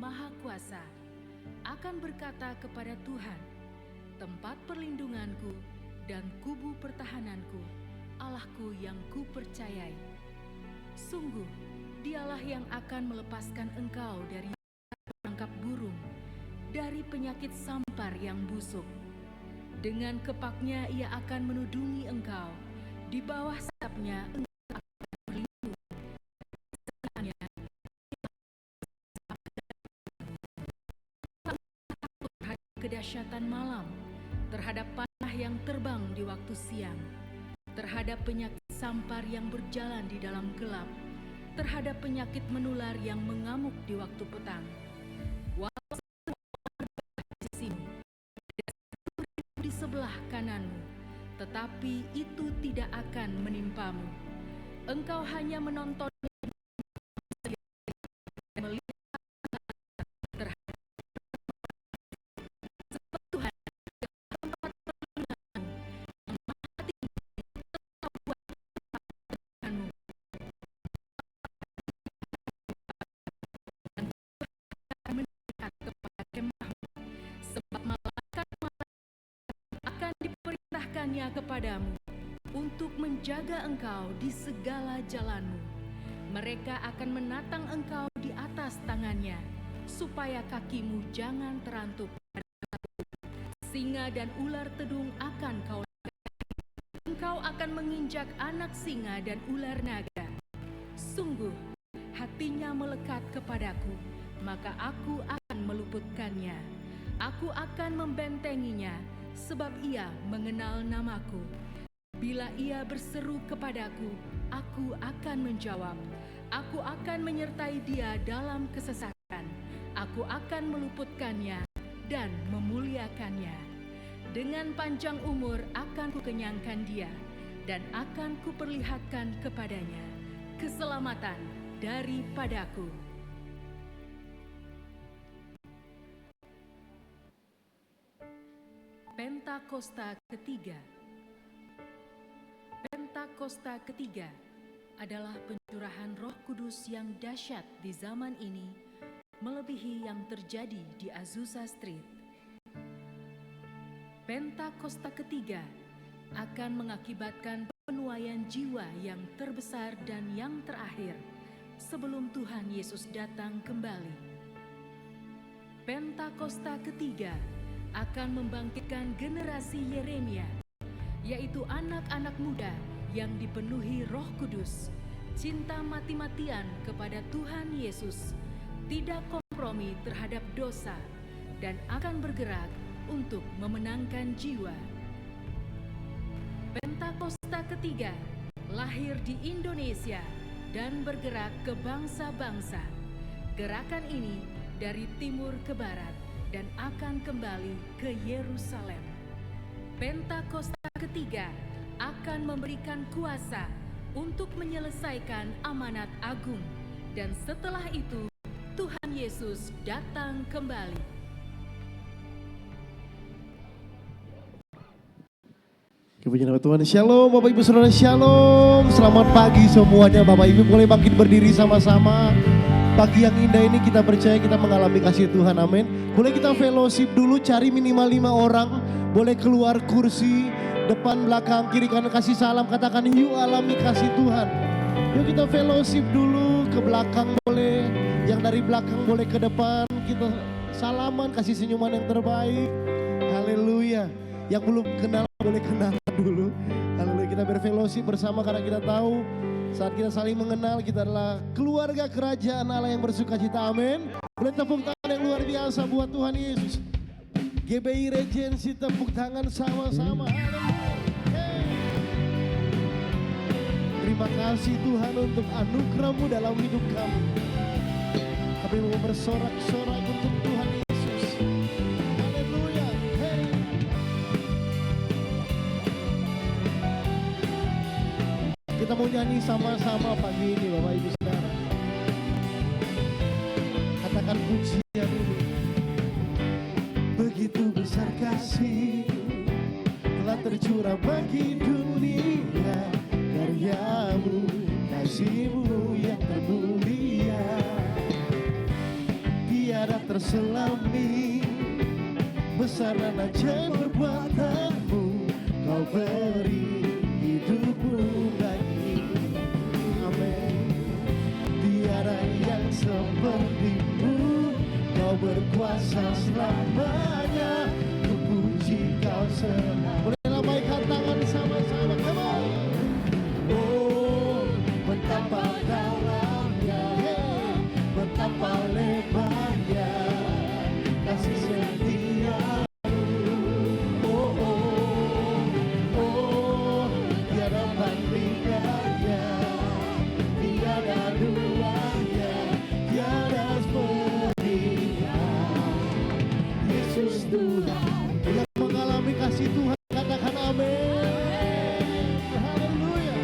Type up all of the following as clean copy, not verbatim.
Maha Kuasa akan berkata kepada Tuhan, tempat perlindunganku dan kubu pertahananku, Allahku yang kupercayai. Sungguh, Dialah yang akan melepaskan engkau dari perangkap burung, dari penyakit sampar yang busuk. Dengan kepaknya Ia akan menudungi engkau, di bawah sayapnya engkau akan berlindung. Terhadap kedahsyatan malam, terhadap panah yang terbang di waktu siang, terhadap penyakit sampar yang berjalan di dalam gelap, terhadap penyakit menular yang mengamuk di waktu petang. Walau di sini, di sebelah kananmu, tetapi itu tidak akan menimpamu. Engkau hanya menonton kepadamu untuk menjaga engkau di segala jalanmu. Mereka akan menatang engkau di atas tangannya, supaya kakimu jangan terantuk pada batu. Singa dan ular tedung akan kau lakukan. Engkau akan menginjak anak singa dan ular naga. Sungguh, hatinya melekat kepadaku, maka aku akan meluputkannya. Aku akan membentenginya, sebab ia mengenal namaku. Bila ia berseru kepadaku, aku akan menjawab. Aku akan menyertai dia dalam kesesatan. Aku akan meluputkannya dan memuliakannya. Dengan panjang umur akan kukenyangkan dia, dan akan kuperlihatkan kepadanya keselamatan daripadaku. Pentakosta ketiga. Pentakosta ketiga adalah pencurahan Roh Kudus yang dahsyat di zaman ini, melebihi yang terjadi di Azusa Street. Pentakosta ketiga akan mengakibatkan penuaian jiwa yang terbesar dan yang terakhir sebelum Tuhan Yesus datang kembali. Pentakosta ketiga akan membangkitkan generasi Yeremia, yaitu anak-anak muda yang dipenuhi Roh Kudus, cinta mati-matian kepada Tuhan Yesus, tidak kompromi terhadap dosa, dan akan bergerak untuk memenangkan jiwa. Pentakosta ketiga lahir di Indonesia dan bergerak ke bangsa-bangsa. Gerakan ini dari timur ke barat dan akan kembali ke Yerusalem. Pentakosta ketiga akan memberikan kuasa untuk menyelesaikan amanat agung, dan setelah itu Tuhan Yesus datang kembali. Kepujian nama Tuhan. Shalom Bapak Ibu Saudara, shalom. Selamat pagi semuanya Bapak Ibu, boleh bangkit berdiri sama-sama. Pagi yang indah ini kita percaya kita mengalami kasih Tuhan, amin. Boleh kita fellowship dulu, cari minimal 5 orang. Boleh keluar kursi, depan, belakang, kiri, kanan, kasih salam. Katakan yuk alami kasih Tuhan. Yuk kita fellowship dulu, ke belakang boleh. Yang dari belakang boleh ke depan. Kita salaman, kasih senyuman yang terbaik. Haleluya. Yang belum kenal boleh kenalan dulu. Haleluya, kita berfellowship bersama karena kita tahu saat kita saling mengenal, kita adalah keluarga kerajaan Allah yang bersukacita, amin. Boleh tepuk tangan yang luar biasa buat Tuhan Yesus. GBI Regency, tepuk tangan sama-sama. Hey. Terima kasih Tuhan untuk anugerah-Mu dalam hidup kami. Kami mau bersorak-sorak untuk Tuhan Yesus. Haleluya. Hey. Kita mau nyanyi sama-sama pagi ini Bapak Ibu Saudara. Katakan pujian ini. Begitu besar kasih telah tercurah bagi dunia, karya-Mu, kasih-Mu yang termulia. Tiada terselami, besar dan ajaib perbuatanmu, kau beri hidupmu bagi. Amin. Tiada yang sepertimu, kau berkuasa selamanya, ku puji kau selamanya. Boleh lambaikan tangan sama-sama, come on. Oh, betapa dalamnya, betapa lebarnya kasih setia. Oh, oh, oh, tiada bandingannya, tiada duanya, tiada sepertinya. Yesus Tuhan yang mengalami kasih Tuhan, katakan amin. Haleluya.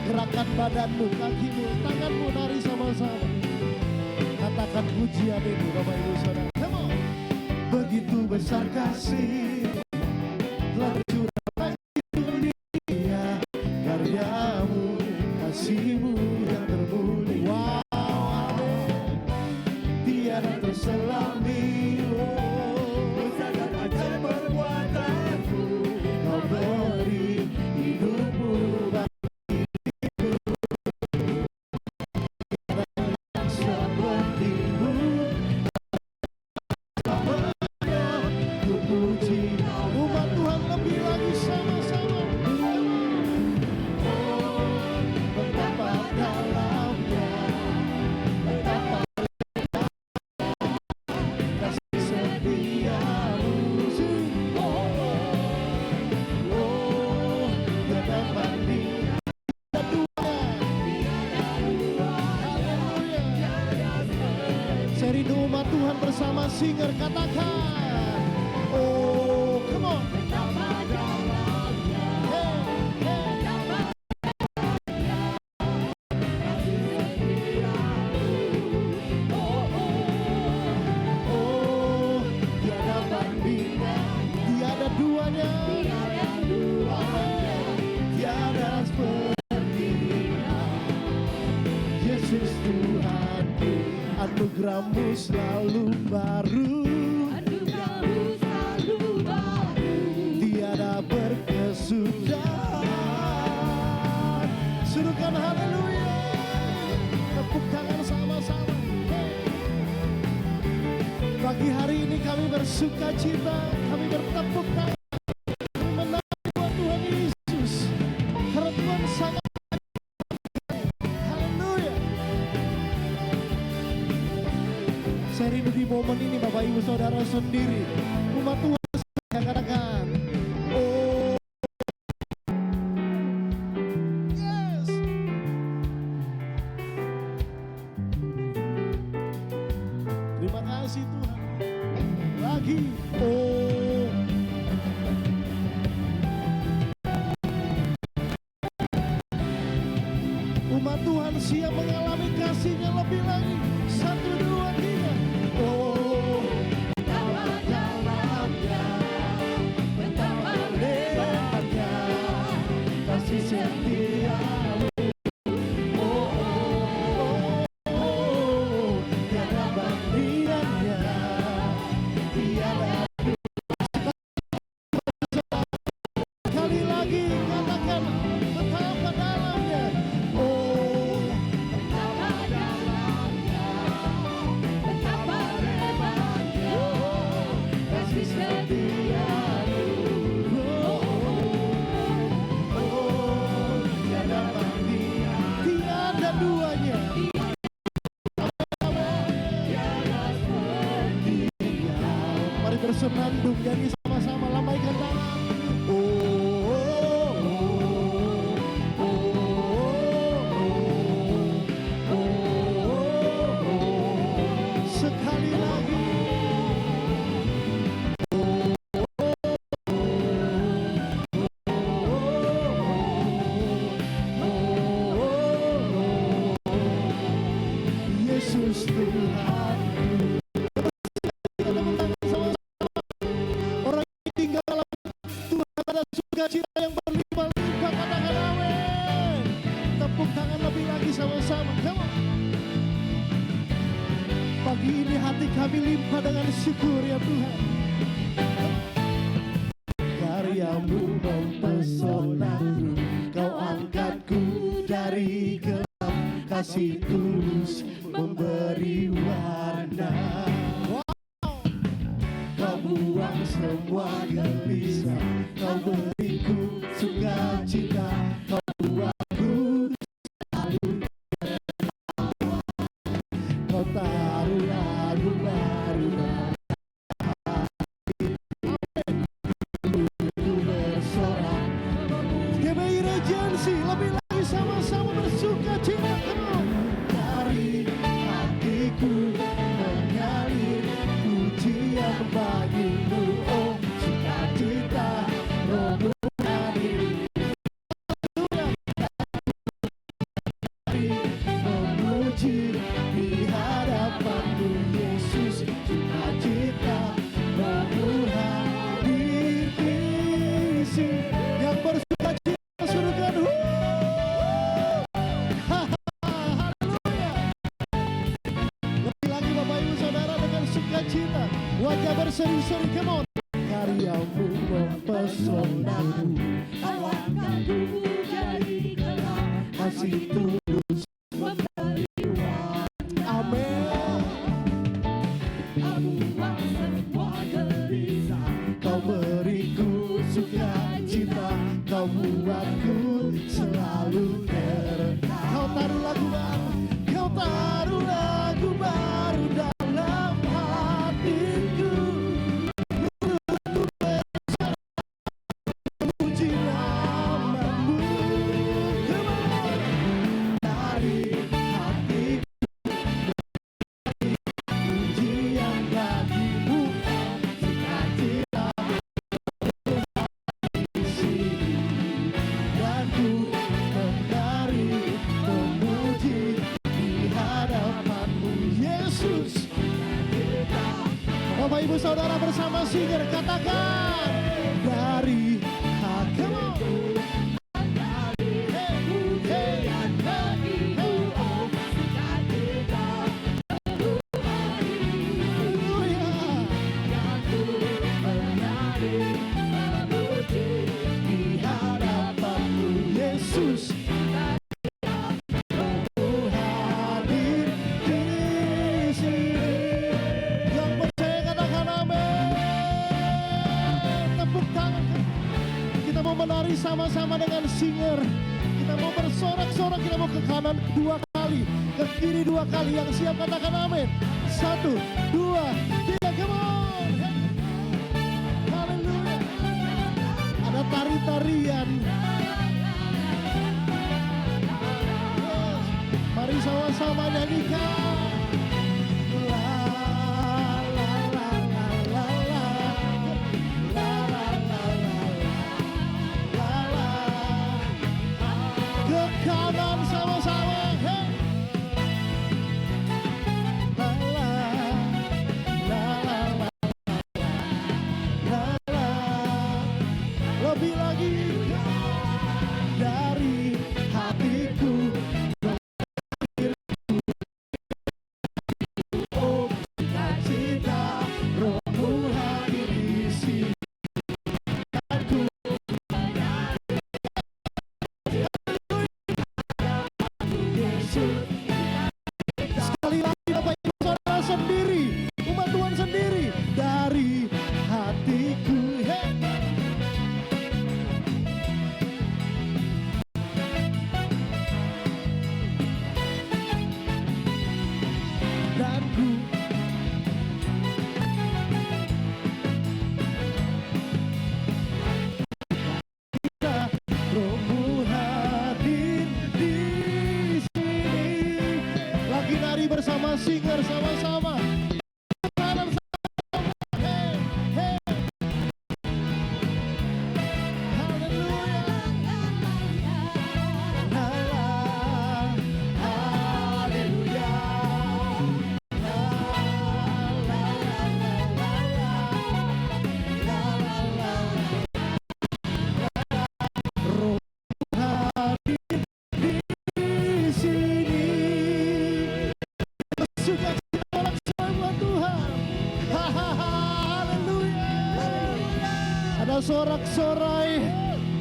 Gerakan badanmu, kakimu, tanganmu, nari sama-sama. Katakan pujian ini Bapak Ibu Saudara. Come on. Begitu besar kasih telah tercurah bagi dunia, karyamu, kasihmu yang termulia. Wow, amin. Tiada terselami, besar dan ajaib perbuatanmu, kau beri hidupmu bagiku. Tiada yang sepertimu, selamanya ku puji. Umat Tuhan lebih lagi sama-sama. Oh, betapa dalamnya, betapa kasih setiamu. Oh, oh, tiada banding, tiada dua. Haleluya. Seri umat Tuhan bersama singer, katakan. Oh, come on. Hey, hey. Oh, tiada bandingan, tiada duanya, tiada sepertinya. Yesus Tuhanku, anugerahmu selalu baru, tiada berkesudahan. Suruhkan haleluya, tepuk tangan sama-sama. Pagi hari ini kami bersuka cita, kami bertepuk tangan, kami menanti Tuhan Yesus, karena Tuhan sangat. Haleluya. Saya rindu di momen ini Bapak Ibu Saudara sendiri, umat Tuhan yang katakan, oh yes. Terima kasih Tuhan. Lagi, oh umat Tuhan siap mengalami kasih-Nya lebih lagi. 1, 2, 3. Oh, betapa dalamnya, betapa lebarnya kasih setiamu. Oh, oh, oh, tiada bandingannya, tiada dua. Sekali lagi katakan, betapa dalamnya. Oh, betapa dalamnya, betapa lebarnya kasih setiamu. Oh, oh, tiada bandingan, tiada duanya, tiada sepertinya. Mari bersenandung nyanyi sama-sama, lambaikan tangan. Oh, oh, oh, oh, oh, oh. Sekali lagi. Yesus Tuhan. Orang Pagi ini hati kami limpah dengan syukur ya Tuhan. Karyamu mempesonaku, kau angkatku dari gelap, kasih tulus memberi warna. Kau buang semua gelisah, kau beriku sukacita, kau buatku selalu tertawa. Kau taruh lagu baru dalam hatiku bersorak. GBI Regency lebih lagi sama-sama bersukacita. Dari hatiku mengalir pujian bagimu, oh sukacita rohmu hadir. Memuji di hadapanmu Yesus, sukacita rohmu hadir di sini. Yang bersukacita suruhkan haleluya. Lebih lagi Bapak Ibu Saudara dengan sukacita, wajah berseri-seri, come on. Karyamu mempesonaku, Awakku dari gelap, kasih tulus. memberi warna. Amin. Aku buang semua gelisah, Kau beriku sukacita, kau buatku selalu tertawa. Kau taruh lagu baru, kau taruh lagu baru dalam hatiku. Puji namamu, come on. Dari hatiku pujian bagimu, sukacita di sini. Dan ku menari memuji di hadapanmu Yesus. Bapak Ibu Saudara bersama singer katakan dari hatimu. Di hadapanmu Yesus, rohmu hadir di sini. Yang percaya katakan amin. Tepuk tangan. Kita mau menari sama-sama dengan singer. Kita mau bersorak-sorak, kita mau ke kanan 2 kali, ke kiri 2 kali. Yang siap katakan amin. 1, 2, 3, come on. Haleluya. Ada tari-tarian. Mari sama-sama nyanyikan. La la la la la la. La la la la la la. Ke kanan sama-sama. Hey. La la la la la la la. Lebih lagi dari hatiku. Oh, sukacita rohmu hadir di sini. Aku Yesus. Sekali lagi Bapak Ibu Saudara sendiri, umat Tuhan sendiri, dari hatiku. Hey. Dan ku rohmu hadir di sini. Lagi nari bersama singer sama-sama. Kanan sama-sama. Hey, hey. Haleluya. La, la. Haleluya. La, la, la, la, la, la. Roh hadir di sini. Sukacita Ada sorak-sorai,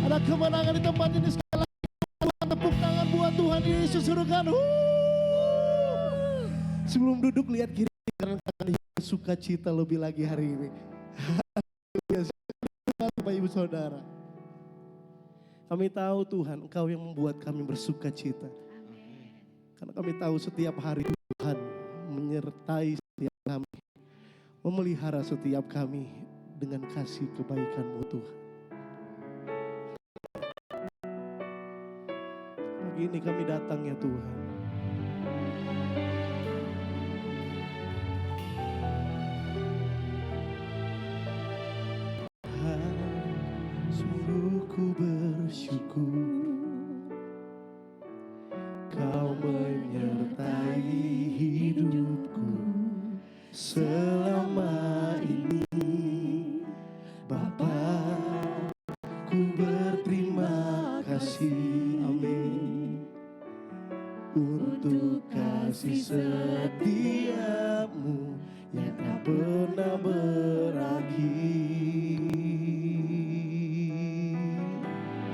ada kemenangan di tempat ini. Sekali lagi Tuhan, tepuk tangan buat Tuhan Yesus suruhkan. Sebelum duduk lihat kiri kanan sukacita lebih lagi hari ini. Bapak Ibu Saudara, kami tahu Tuhan Engkau yang membuat kami bersukacita. Karena kami tahu setiap hari Tuhan menyertai setiap kami, memelihara setiap kami dengan kasih kebaikan-Mu Tuhan. Pagi ini kami datang ya Tuhan. Sungguh ku bersyukur Kau menyertai hidupku selama ini. Bapa, ku berterima kasih, amin, untuk kasih setiamu yang tak pernah berakhir.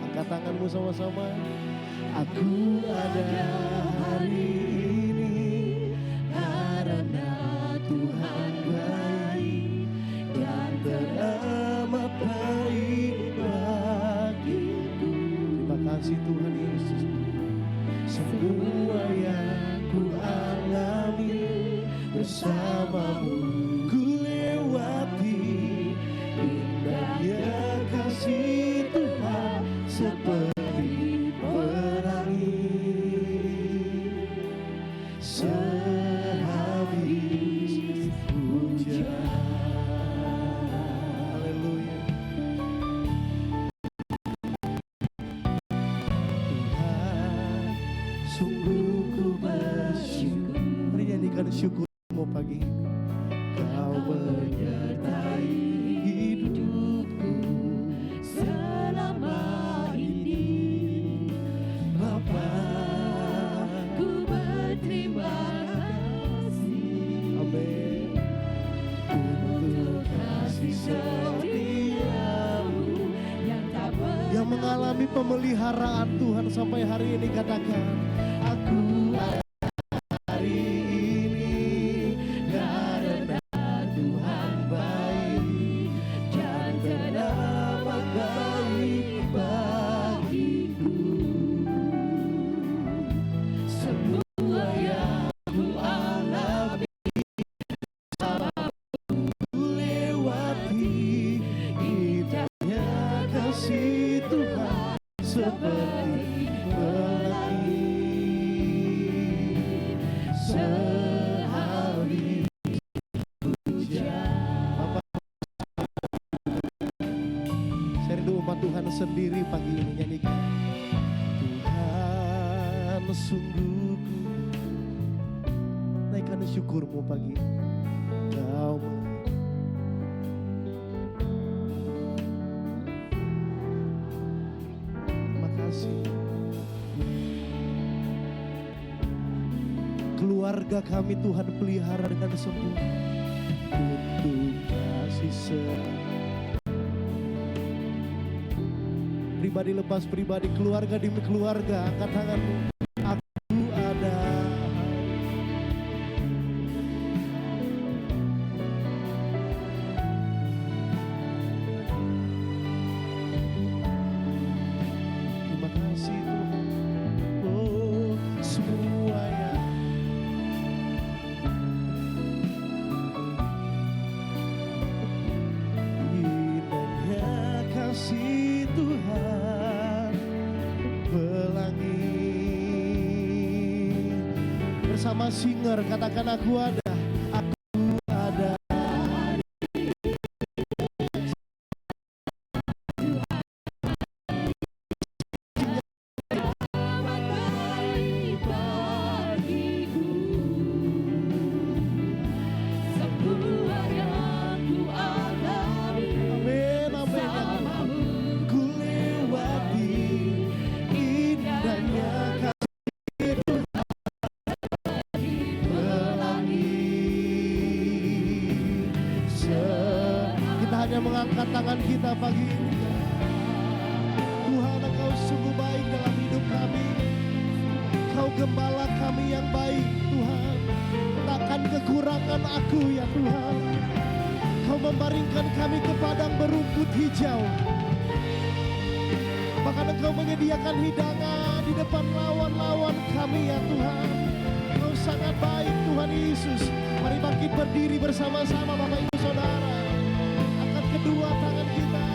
Angkat tanganmu sama-sama. Aku ada hari ini karena Tuhan baik dan teramat baik bagiku. Terima kasih Tuhan Yesus. Semua yang ku alami bersamamu ku lewati. Indahnya kasih Tuhan seperti pelangi sehabis hujan. Haleluya. Tuhan, sungguh ku bersyukur. Mari nyanyikan syukurmu pagi ini. Kau menyertai hidupku selama ini. Bapa, ku berterima kasih, amin, untuk kasih setiamu yang mengalami pemeliharaan Tuhan sampai hari ini. Katakan, aku ada hari ini karena Tuhan baik dan teramat baik bagiku. Semua yang ku alami bersamamu ku lewati. Indahnya kasih Tuhan seperti pelangi sehabis hujan. Bapak, saya rindu umat Tuhan sendiri pagi ini nyanyikan. Tuhan, sungguh ku naikkan syukurmu pagi ini. Kau terima kasih. Keluarga kami Tuhan pelihara dengan sempurna untuk kasih pribadi lepas pribadi, keluarga demi keluarga. Angkat tanganmu. Aku ada. Terima kasih Tuhan. Oh, semua yang indahnya kasih Tuhan pelangi. Bersama singer katakan, aku ada. Aku ada. Amin, amin. Ku lewati indahnya kasih pelangi. Kita hanya mengangkat tangan kita pagi ini. karena Kau sungguh baik dalam hidup kami. Kau gembala kami yang baik Tuhan. Takkan kekurangan aku ya Tuhan. Kau membaringkan kami ke padang berumput hijau. Bahkan Engkau menyediakan hidangan di depan lawan-lawan kami ya Tuhan. Kau sangat baik Tuhan Yesus. Mari bangkit berdiri bersama-sama Bapak Ibu Saudara. Angkat kedua tangan kita.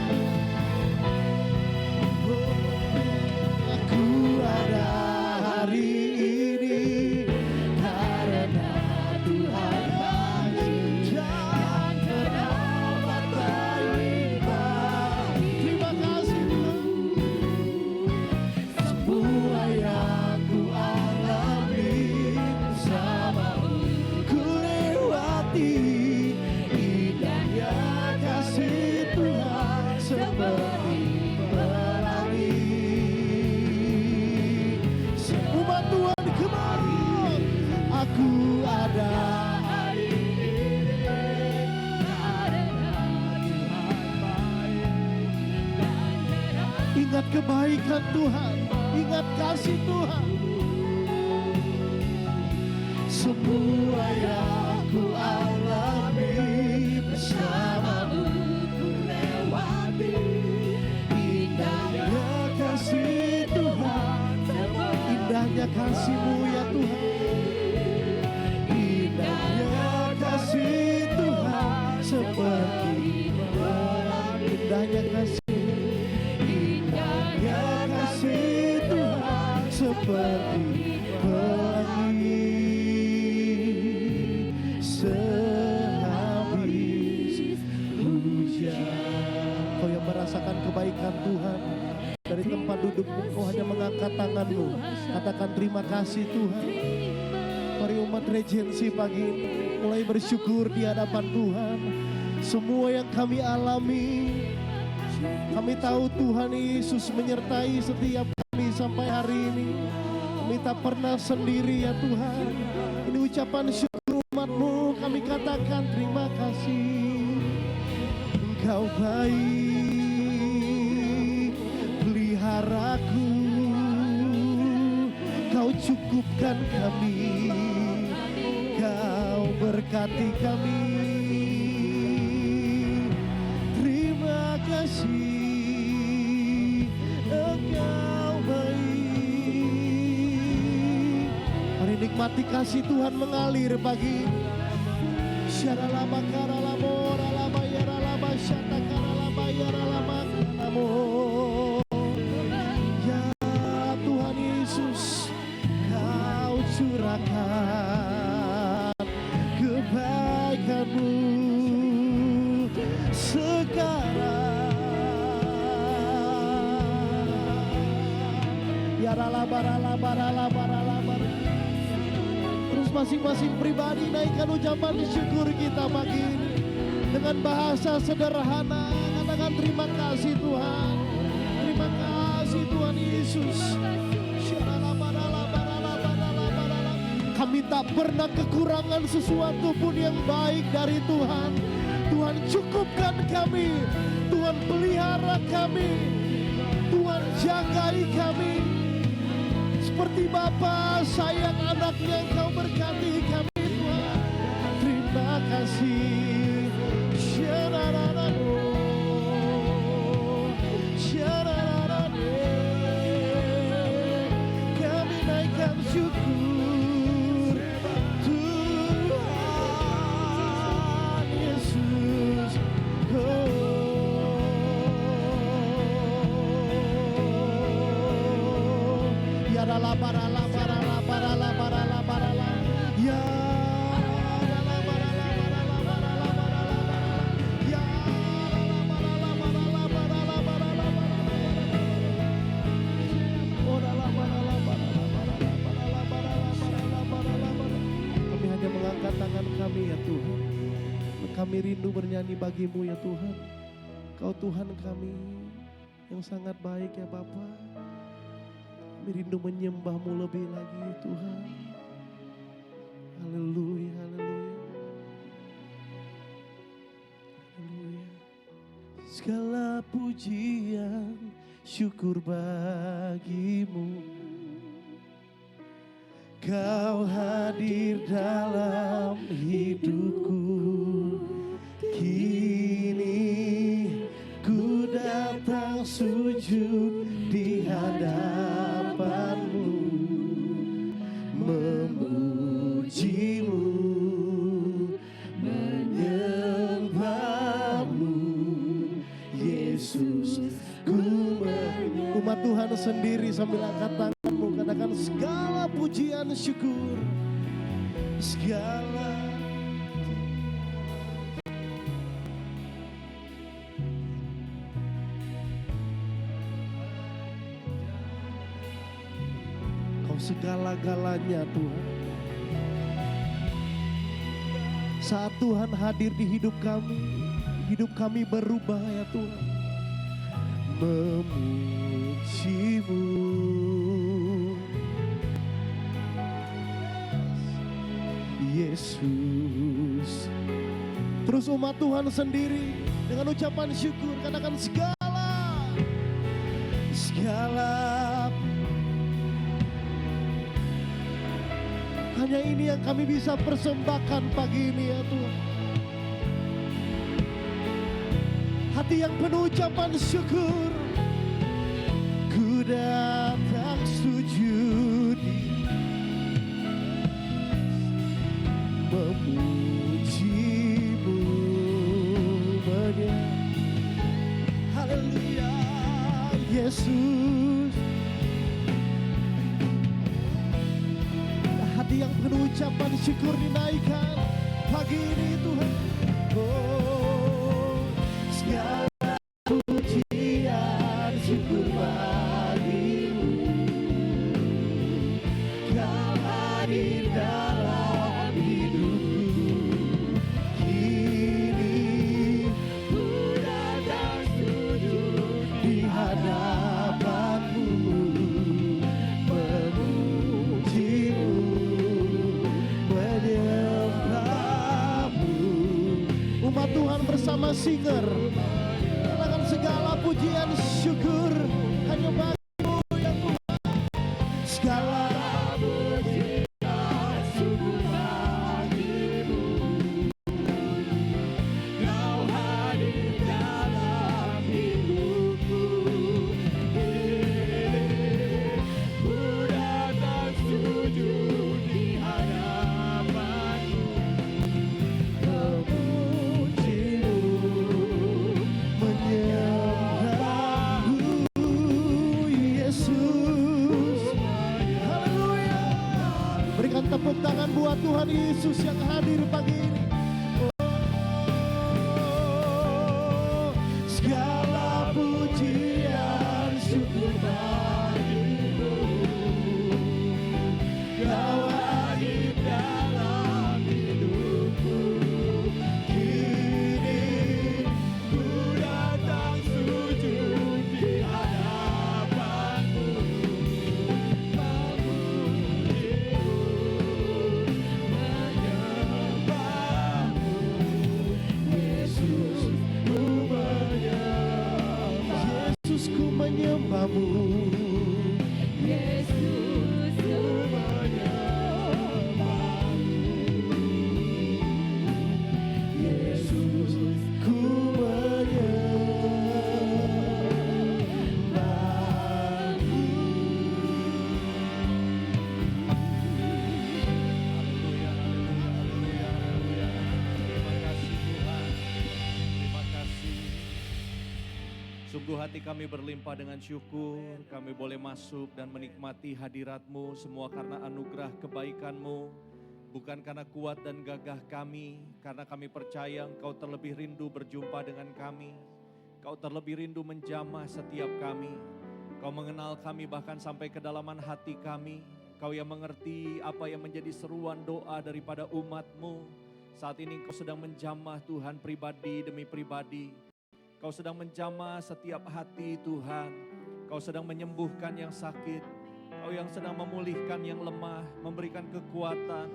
Aku ada hari ini karena Tuhan baik dan terdapat banyak. Terima kasih Tuhan. Semua yang ku alami bersama-Mu, ku lewati indahnya kasih Tuhan seperti pelangi. Umat Tuhan kemari, aku ada hari ini karena Tuhan baik dan terdapat. Ingat kebaikan Tuhan, ingat kasih Tuhan. Semua yang ku alami bersama-Mu, ku lewati indahnya kasih Tuhan. Indahnya kasih-Mu ya Tuhan. Indahnya kasih Tuhan seperti pelangi. Indahnya kasih, indahnya kasih Tuhan seperti pelangi. Sehabis hujan. Kau yang merasakan kebaikan Tuhan, dari tempat dudukmu kau hanya mengangkat tanganmu, katakan terima kasih Tuhan. Mari umat Regency pagi ini mulai bersyukur di hadapan Tuhan. Semua yang kami alami, kami tahu Tuhan Yesus menyertai setiap kami sampai hari ini. Kami tak pernah sendiri ya Tuhan. Ini ucapan syukur umat-Mu, kami katakan terima kasih. Engkau baik, peliharaku. Kau cukupkan kami, Kau berkati kami. Terima kasih, Engkau baik. Mari nikmati kasih Tuhan mengalir pagi ini. Syaralama karalamo ralama yaralama syata karalama yaralama karalamo. Ya Tuhan Yesus, Kau curahkan kebaikan-Mu sekarang. Ya ralaba ralaba ralaba ralaba. Terus masing-masing pribadi naikkan ucapan syukur kita pagi ini dengan bahasa sederhana. Katakan terima kasih Tuhan. Terima kasih Tuhan Yesus. Kami tak pernah kekurangan sesuatu pun yang baik dari Tuhan. Tuhan cukupkan kami, Tuhan pelihara kami, Tuhan jagai kami. Seperti Bapa sayang anaknya, Engkau berkati kami Tuhan. Terima kasih. Syarararano, syarararane. Kami naikkan syukur Tuhan Yesus. Ya la para la para la para la para la para la ya la para la para la para la para la ya la para la para la para la para la ora la para la para la para la para la para la para la para la. Kami hanya mengangkat tangan kami ya Tuhan. Kami rindu bernyanyi bagi-Mu ya Tuhan. Kau Tuhan kami yang sangat baik ya Bapa. Kami rindu menyembah-Mu lebih lagi Tuhan. Haleluya, haleluya. Haleluya. Segala pujian syukur bagimu. Kau hadir dalam hidupku. Kini ku datang sujud di hadapanmu, memujimu, menyembahmu, Yesus. Umat Tuhan sendiri sambil angkat tanganmu, katakan segala pujian syukur, segala. Kau segala-galanya Tuhan. Saat Tuhan hadir di hidup kami berubah ya Tuhan. Memujimu, Yesus. Terus umat Tuhan sendiri dengan ucapan syukur katakan segala. Hanya ini yang kami bisa persembahkan pagi ini ya Tuhan. Hati yang penuh ucapan syukur. Ku datang sujud memujimu, haleluya Yesus. Hati yang penuh ucapan syukur dinaikkan pagi ini Tuhan. Oh, segala pujian syukur bagimu. Kau hadir dalam hidupku. Kini ku datang sujud di hadapanmu, memujimu, menyembahmu. Umat Tuhan bersama singer katakan segala pujian syukur hanya bagimu ya Tuhan. Segala pujian syukur bagimu. Kau hadir dalam hidupku. Kini ku datang sujud di hadapanmu, memujimu, menyembahmu, Yesus. Haleluya. Berikan tepuk tangan buat Tuhan Yesus yang hadir pagi ini. Oh, segala pujian syukur bagimu. Kau hadir dalam hidupku. Kini ku datang sujud di hadapanmu, memujimu, menyembahmu, Yesus. Ku menyembah, Yesus, ku menyembahmu. Yesus, ku menyembahmu. Yesus, ku menyembahmu. Terima kasih Tuhan, terima kasih. Sungguh hati kami berlimpah dengan syukur, kami boleh masuk dan menikmati hadirat-Mu, semua karena anugerah kebaikan-Mu, bukan karena kuat dan gagah kami, karena kami percaya Engkau terlebih rindu berjumpa dengan kami, Kau terlebih rindu menjamah setiap kami, Kau mengenal kami bahkan sampai kedalaman hati kami, Kau yang mengerti apa yang menjadi seruan doa daripada umat-Mu. Saat ini Kau sedang menjamah Tuhan pribadi demi pribadi. Kau sedang menjamah setiap hati Tuhan. Kau sedang menyembuhkan yang sakit. Kau yang sedang memulihkan yang lemah, memberikan kekuatan.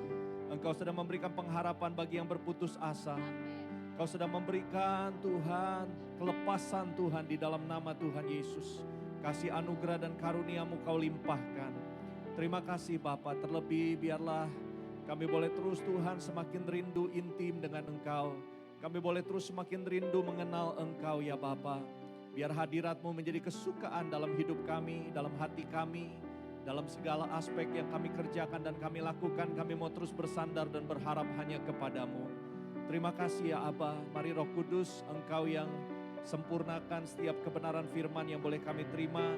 Engkau sedang memberikan pengharapan bagi yang berputus asa. Kau sedang memberikan Tuhan kelepasan Tuhan di dalam nama Tuhan Yesus. kasih anugerah dan karunia-Mu Kau limpahkan. Terima kasih Bapa, terlebih biarlah kami boleh terus Tuhan semakin rindu intim dengan Engkau. Kami boleh terus semakin rindu mengenal Engkau ya Bapa. Biar hadirat-Mu menjadi kesukaan dalam hidup kami, dalam hati kami, dalam segala aspek yang kami kerjakan dan kami lakukan. Kami mau terus bersandar dan berharap hanya kepada-Mu. Terima kasih ya Aba, mari Roh Kudus Engkau yang sempurnakan setiap kebenaran firman yang boleh kami terima.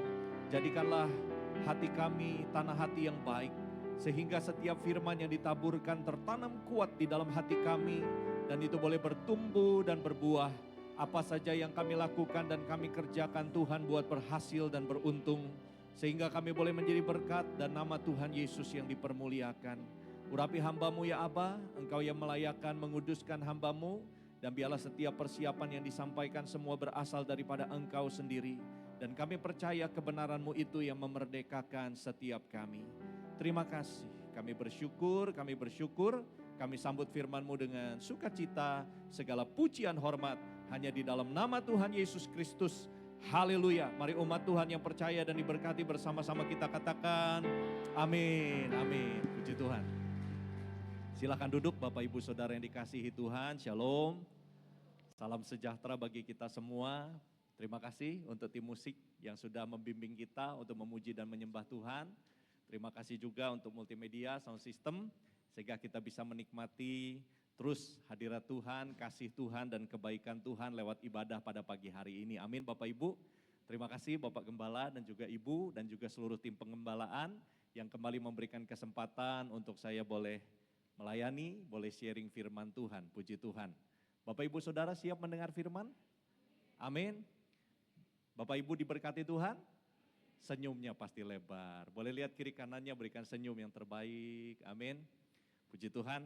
Jadikanlah hati kami tanah hati yang baik, sehingga setiap firman yang ditaburkan tertanam kuat di dalam hati kami, dan itu boleh bertumbuh dan berbuah. Apa saja yang kami lakukan dan kami kerjakan Tuhan buat berhasil dan beruntung, sehingga kami boleh menjadi berkat dan nama Tuhan Yesus yang dipermuliakan. Urapi hamba-Mu ya Aba, Engkau yang melayakkan menguduskan hamba-Mu, dan biarlah setiap persiapan yang disampaikan semua berasal daripada Engkau sendiri. Dan kami percaya kebenaran-Mu itu yang memerdekakan setiap kami. Terima kasih, kami bersyukur, kami sambut firman-Mu dengan sukacita, segala pujian hormat hanya di dalam nama Tuhan Yesus Kristus. Haleluya, mari umat Tuhan yang percaya dan diberkati bersama-sama kita katakan amin, amin, puji Tuhan. Silakan duduk Bapak Ibu Saudara yang dikasihi Tuhan, shalom. Salam sejahtera bagi kita semua. Terima kasih untuk tim musik yang sudah membimbing kita untuk memuji dan menyembah Tuhan. Terima kasih juga untuk multimedia, sound system, sehingga kita bisa menikmati terus hadirat Tuhan, kasih Tuhan dan kebaikan Tuhan lewat ibadah pada pagi hari ini. Amin Bapak Ibu. Terima kasih Bapak Gembala dan juga Ibu dan juga seluruh tim pengembalaan yang kembali memberikan kesempatan untuk saya boleh melayani, boleh sharing firman Tuhan. Puji Tuhan. Bapak Ibu Saudara siap mendengar firman? Amin. Bapak Ibu diberkati Tuhan, senyumnya pasti lebar. Boleh lihat kiri kanannya, berikan senyum yang terbaik. Amin. Puji Tuhan.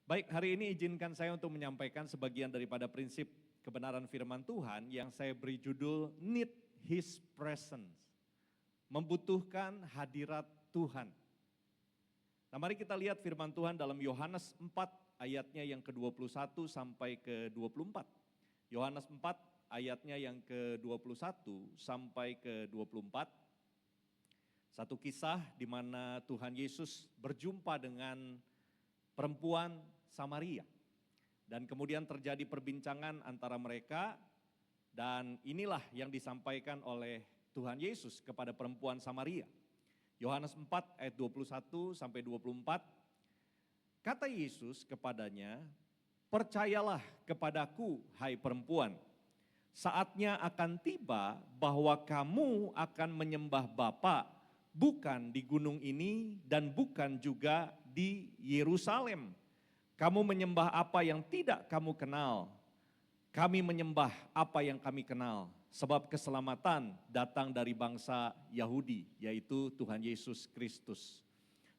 Baik, hari ini izinkan saya untuk menyampaikan sebagian daripada prinsip kebenaran firman Tuhan yang saya beri judul Need His Presence. Membutuhkan hadirat Tuhan. Nah mari kita lihat firman Tuhan dalam Yohanes 4 ayatnya yang ke-21 sampai ke-24. Yohanes 4 ayatnya yang ke-21 sampai ke-24. Satu kisah di mana Tuhan Yesus berjumpa dengan perempuan Samaria. Dan kemudian terjadi perbincangan antara mereka dan inilah yang disampaikan oleh Tuhan Yesus kepada perempuan Samaria. Yohanes 4 ayat 21 sampai 24. Kata Yesus kepadanya, "Percayalah kepadaku, hai perempuan. Saatnya akan tiba bahwa kamu akan menyembah Bapa bukan di gunung ini dan bukan juga di Yerusalem. Kamu menyembah apa yang tidak kamu kenal. Kami menyembah apa yang kami kenal. Sebab keselamatan datang dari bangsa Yahudi, yaitu Tuhan Yesus Kristus."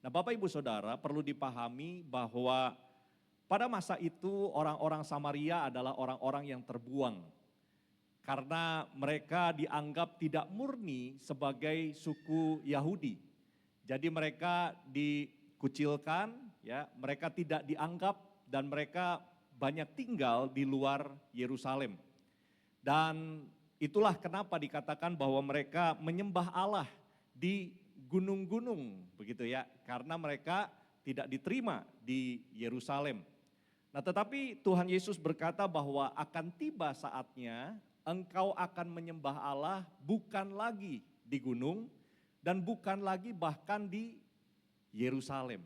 Nah Bapak Ibu Saudara perlu dipahami bahwa pada masa itu orang-orang Samaria adalah orang-orang yang terbuang. Karena mereka dianggap tidak murni sebagai suku Yahudi. Jadi mereka dikucilkan, ya, mereka tidak dianggap dan mereka banyak tinggal di luar Yerusalem. Dan itulah kenapa dikatakan bahwa mereka menyembah Allah di gunung-gunung, begitu ya, karena mereka tidak diterima di Yerusalem. Nah, tetapi Tuhan Yesus berkata bahwa akan tiba saatnya engkau akan menyembah Allah bukan lagi di gunung dan bukan lagi bahkan di Yerusalem.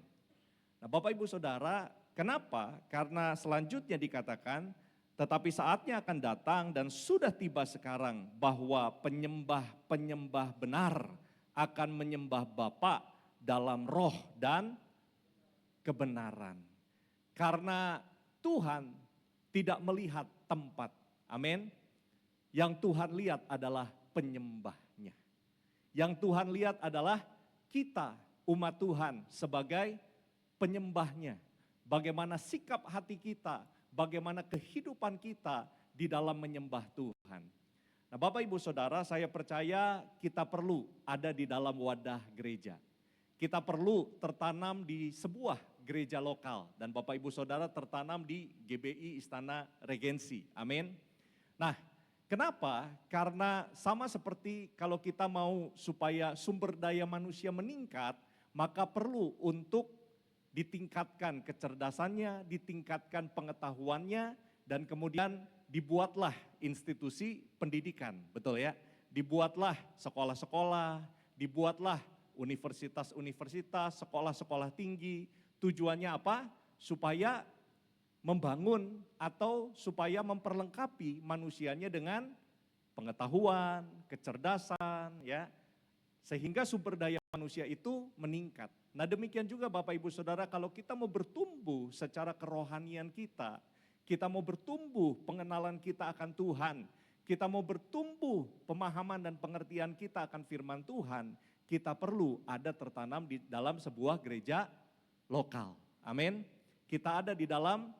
Nah, Bapak Ibu Saudara, kenapa? Karena selanjutnya dikatakan, tetapi saatnya akan datang dan sudah tiba sekarang bahwa penyembah-penyembah benar akan menyembah Bapa dalam roh dan kebenaran. Karena Tuhan tidak melihat tempat, amin. Yang Tuhan lihat adalah penyembahnya. Yang Tuhan lihat adalah kita, umat Tuhan sebagai penyembahnya. Bagaimana sikap hati kita, bagaimana kehidupan kita di dalam menyembah Tuhan. Nah Bapak Ibu Saudara, saya percaya kita perlu ada di dalam wadah gereja. Kita perlu tertanam di sebuah gereja lokal. Dan Bapak Ibu Saudara tertanam di GBI Istana Regensi. Amin. Nah Kenapa? Karena sama seperti kalau kita mau supaya sumber daya manusia meningkat, maka perlu untuk ditingkatkan kecerdasannya, ditingkatkan pengetahuannya, dan kemudian dibuatlah institusi pendidikan, betul ya? Dibuatlah sekolah-sekolah, dibuatlah universitas-universitas, sekolah-sekolah tinggi. Tujuannya apa? Supaya membangun atau supaya memperlengkapi manusianya dengan pengetahuan, kecerdasan, ya, sehingga sumber daya manusia itu meningkat. Nah demikian juga Bapak Ibu Saudara, kalau kita mau bertumbuh secara kerohanian kita mau bertumbuh pengenalan kita akan Tuhan, kita mau bertumbuh pemahaman dan pengertian kita akan firman Tuhan, kita perlu ada tertanam di dalam sebuah gereja lokal. Amin. Kita ada di dalam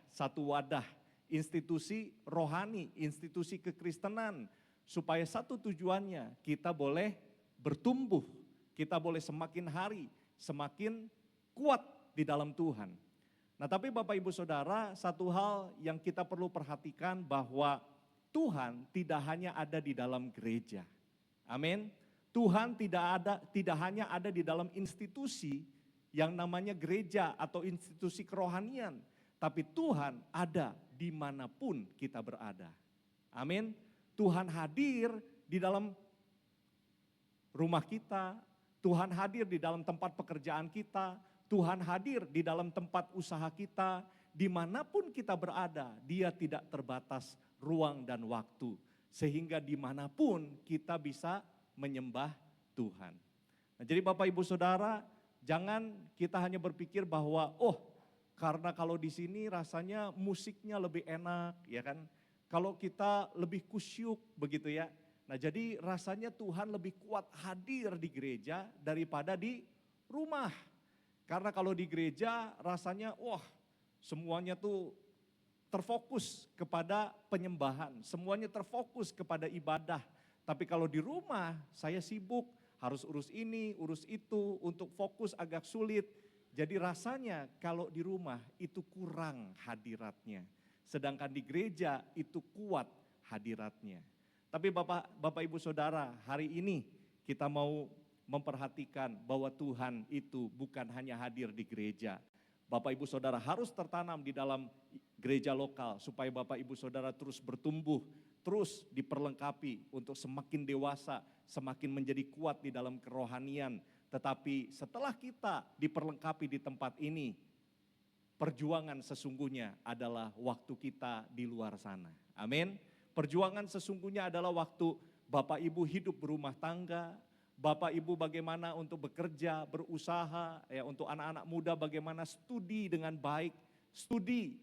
satu wadah, institusi rohani, institusi kekristenan, supaya satu tujuannya kita boleh bertumbuh, kita boleh semakin hari, semakin kuat di dalam Tuhan. Nah tapi Bapak Ibu Saudara, satu hal yang kita perlu perhatikan bahwa Tuhan tidak hanya ada di dalam gereja. Amin. Tuhan tidak hanya ada di dalam institusi yang namanya gereja atau institusi kerohanian. Tapi Tuhan ada dimanapun kita berada. Amin. Tuhan hadir di dalam rumah kita, Tuhan hadir di dalam tempat pekerjaan kita, Tuhan hadir di dalam tempat usaha kita, dimanapun kita berada, Dia tidak terbatas ruang dan waktu. Sehingga dimanapun kita bisa menyembah Tuhan. Nah, jadi Bapak Ibu Saudara, jangan kita hanya berpikir bahwa karena kalau di sini rasanya musiknya lebih enak, ya kan? Kalau kita lebih kusyuk begitu ya. Nah jadi rasanya Tuhan lebih kuat hadir di gereja daripada di rumah. Karena kalau di gereja rasanya semuanya tuh terfokus kepada penyembahan, semuanya terfokus kepada ibadah. Tapi kalau di rumah saya sibuk, harus urus ini, urus itu, untuk fokus agak sulit. Jadi rasanya kalau di rumah itu kurang hadiratnya. Sedangkan di gereja itu kuat hadiratnya. Tapi Bapak Ibu Saudara, hari ini kita mau memperhatikan bahwa Tuhan itu bukan hanya hadir di gereja. Bapak Ibu Saudara harus tertanam di dalam gereja lokal supaya Bapak Ibu Saudara terus bertumbuh, terus diperlengkapi untuk semakin dewasa, semakin menjadi kuat di dalam kerohanian. Tetapi setelah kita diperlengkapi di tempat ini, perjuangan sesungguhnya adalah waktu kita di luar sana. Amin. Perjuangan sesungguhnya adalah waktu Bapak Ibu hidup berumah tangga, Bapak Ibu bagaimana untuk bekerja, berusaha, ya untuk anak-anak muda bagaimana studi dengan baik, studi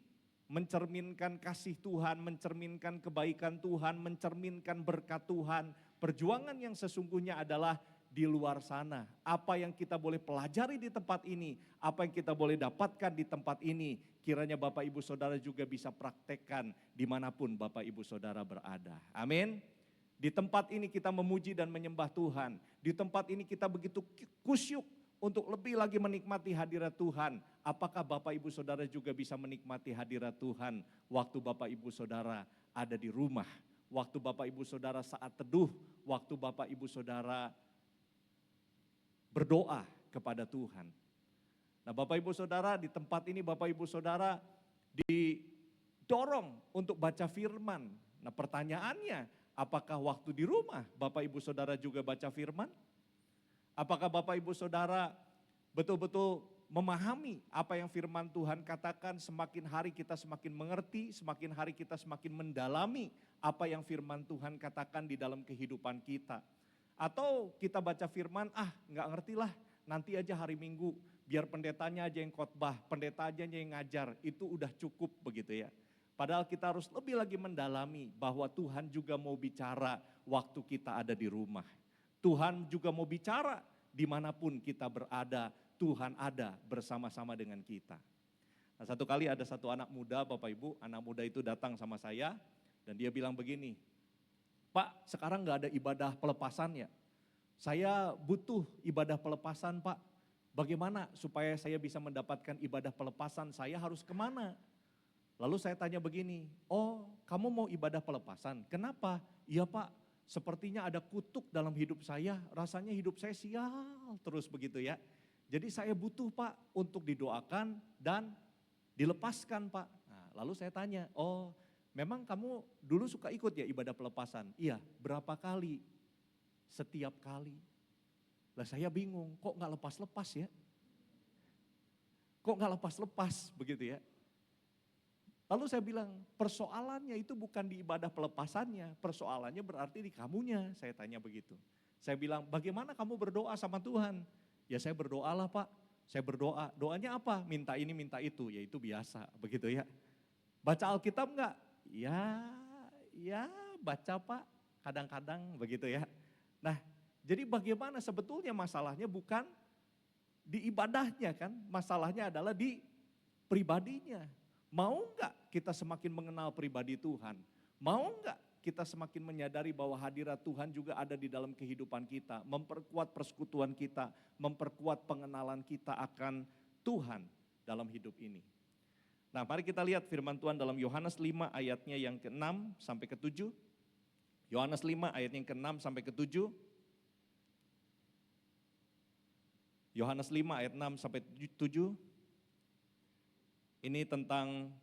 mencerminkan kasih Tuhan, mencerminkan kebaikan Tuhan, mencerminkan berkat Tuhan. Perjuangan yang sesungguhnya adalah di luar sana. Apa yang kita boleh pelajari di tempat ini, apa yang kita boleh dapatkan di tempat ini, kiranya Bapak Ibu Saudara juga bisa praktekkan dimanapun Bapak Ibu Saudara berada. Amin. Di tempat ini kita memuji dan menyembah Tuhan. Di tempat ini kita begitu kusyuk untuk lebih lagi menikmati hadirat Tuhan. Apakah Bapak Ibu Saudara juga bisa menikmati hadirat Tuhan waktu Bapak Ibu Saudara ada di rumah, waktu Bapak Ibu Saudara saat teduh, waktu Bapak Ibu Saudara berdoa kepada Tuhan. Nah Bapak Ibu Saudara, di tempat ini Bapak Ibu Saudara didorong untuk baca firman. Nah pertanyaannya, apakah waktu di rumah Bapak Ibu Saudara juga baca firman? Apakah Bapak Ibu Saudara betul-betul memahami apa yang firman Tuhan katakan? Semakin hari kita semakin mengerti, semakin hari kita semakin mendalami apa yang firman Tuhan katakan di dalam kehidupan kita. Atau kita baca firman, nggak ngerti lah, nanti aja hari Minggu, biar pendetanya aja yang khotbah, pendeta aja yang ngajar, itu udah cukup begitu ya. Padahal kita harus lebih lagi mendalami bahwa Tuhan juga mau bicara waktu kita ada di rumah. Tuhan juga mau bicara dimanapun kita berada, Tuhan ada bersama-sama dengan kita. Nah satu kali ada satu anak muda Bapak Ibu, anak muda itu datang sama saya dan dia bilang begini, Pak sekarang gak ada ibadah pelepasan ya, saya butuh ibadah pelepasan Pak. Bagaimana supaya saya bisa mendapatkan ibadah pelepasan, saya harus kemana? Lalu saya tanya begini, oh kamu mau ibadah pelepasan, kenapa? Iya Pak, sepertinya ada kutuk dalam hidup saya, rasanya hidup saya sial terus begitu ya. Jadi saya butuh Pak untuk didoakan dan dilepaskan Pak. Nah, lalu saya tanya, oh memang kamu dulu suka ikut ya ibadah pelepasan? Iya, berapa kali? Setiap kali. Lah saya bingung, kok gak lepas-lepas ya? Kok gak lepas-lepas begitu ya? Lalu saya bilang, persoalannya itu bukan di ibadah pelepasannya, persoalannya berarti di kamunya, saya tanya begitu. Saya bilang, bagaimana kamu berdoa sama Tuhan? Ya saya berdoalah Pak, saya berdoa. Doanya apa? Minta ini, minta itu, ya itu biasa begitu ya. Baca Alkitab enggak? Ya baca Pak, kadang-kadang begitu ya. Nah, jadi bagaimana sebetulnya masalahnya bukan di ibadahnya kan, masalahnya adalah di pribadinya. Mau enggak kita semakin mengenal pribadi Tuhan? Mau enggak kita semakin menyadari bahwa hadirat Tuhan juga ada di dalam kehidupan kita, memperkuat persekutuan kita, memperkuat pengenalan kita akan Tuhan dalam hidup ini. Nah, mari kita lihat firman Tuhan dalam Yohanes 5 ayatnya yang ke-6 sampai ke-7. Yohanes 5 ayatnya yang ke-6 sampai ke-7. Yohanes 5 ayat 6 sampai 7. Ini tentang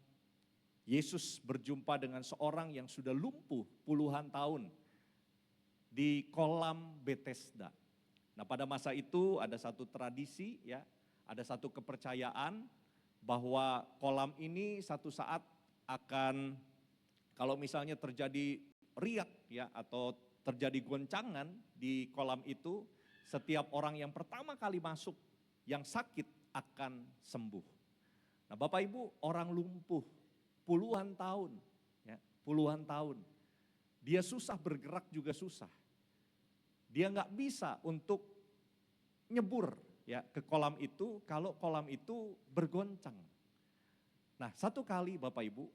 Yesus berjumpa dengan seorang yang sudah lumpuh puluhan tahun di kolam Bethesda. Nah, pada masa itu ada satu tradisi ya, ada satu kepercayaan bahwa kolam ini satu saat akan, kalau misalnya terjadi riak ya atau terjadi goncangan di kolam itu, setiap orang yang pertama kali masuk yang sakit akan sembuh. Nah Bapak Ibu, orang lumpuh puluhan tahun, ya, puluhan tahun. Dia susah bergerak juga susah. Dia nggak bisa untuk nyebur ya ke kolam itu kalau kolam itu bergoncang. Nah satu kali Bapak Ibu,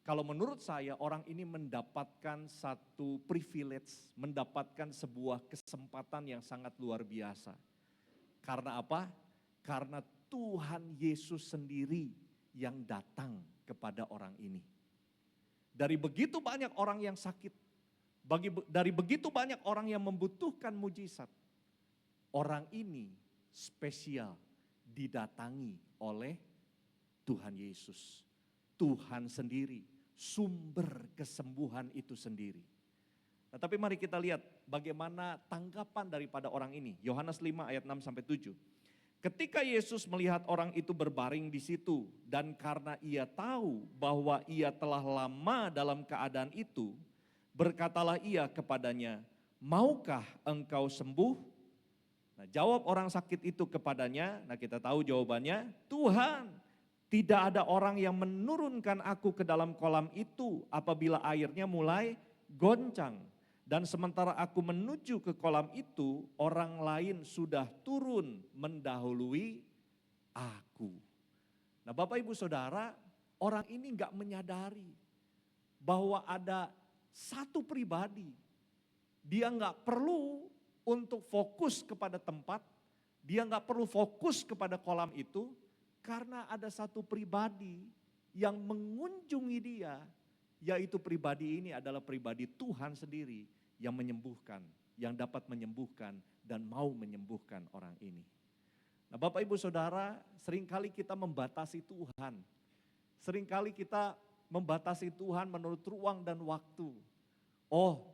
kalau menurut saya orang ini mendapatkan satu privilege, mendapatkan sebuah kesempatan yang sangat luar biasa. Karena apa? Karena Tuhan Yesus sendiri yang datang kepada orang ini. Dari begitu banyak orang yang sakit, dari begitu banyak orang yang membutuhkan mujizat, orang ini spesial didatangi oleh Tuhan Yesus. Tuhan sendiri, sumber kesembuhan itu sendiri. Nah, tapi mari kita lihat bagaimana tanggapan daripada orang ini. Yohanes 5 ayat 6 sampai 7. Ketika Yesus melihat orang itu berbaring di situ dan karena ia tahu bahwa ia telah lama dalam keadaan itu, berkatalah ia kepadanya, "Maukah engkau sembuh?" Nah, jawab orang sakit itu kepadanya, nah kita tahu jawabannya, "Tuhan, tidak ada orang yang menurunkan aku ke dalam kolam itu apabila airnya mulai goncang. Dan sementara aku menuju ke kolam itu, orang lain sudah turun mendahului aku." Nah Bapak Ibu Saudara, orang ini enggak menyadari bahwa ada satu pribadi. Dia enggak perlu untuk fokus kepada tempat, dia enggak perlu fokus kepada kolam itu, karena ada satu pribadi yang mengunjungi dia, yaitu pribadi ini adalah pribadi Tuhan sendiri yang menyembuhkan, yang dapat menyembuhkan dan mau menyembuhkan orang ini. Nah Bapak Ibu Saudara, seringkali kita membatasi Tuhan. Seringkali kita membatasi Tuhan menurut ruang dan waktu. Oh,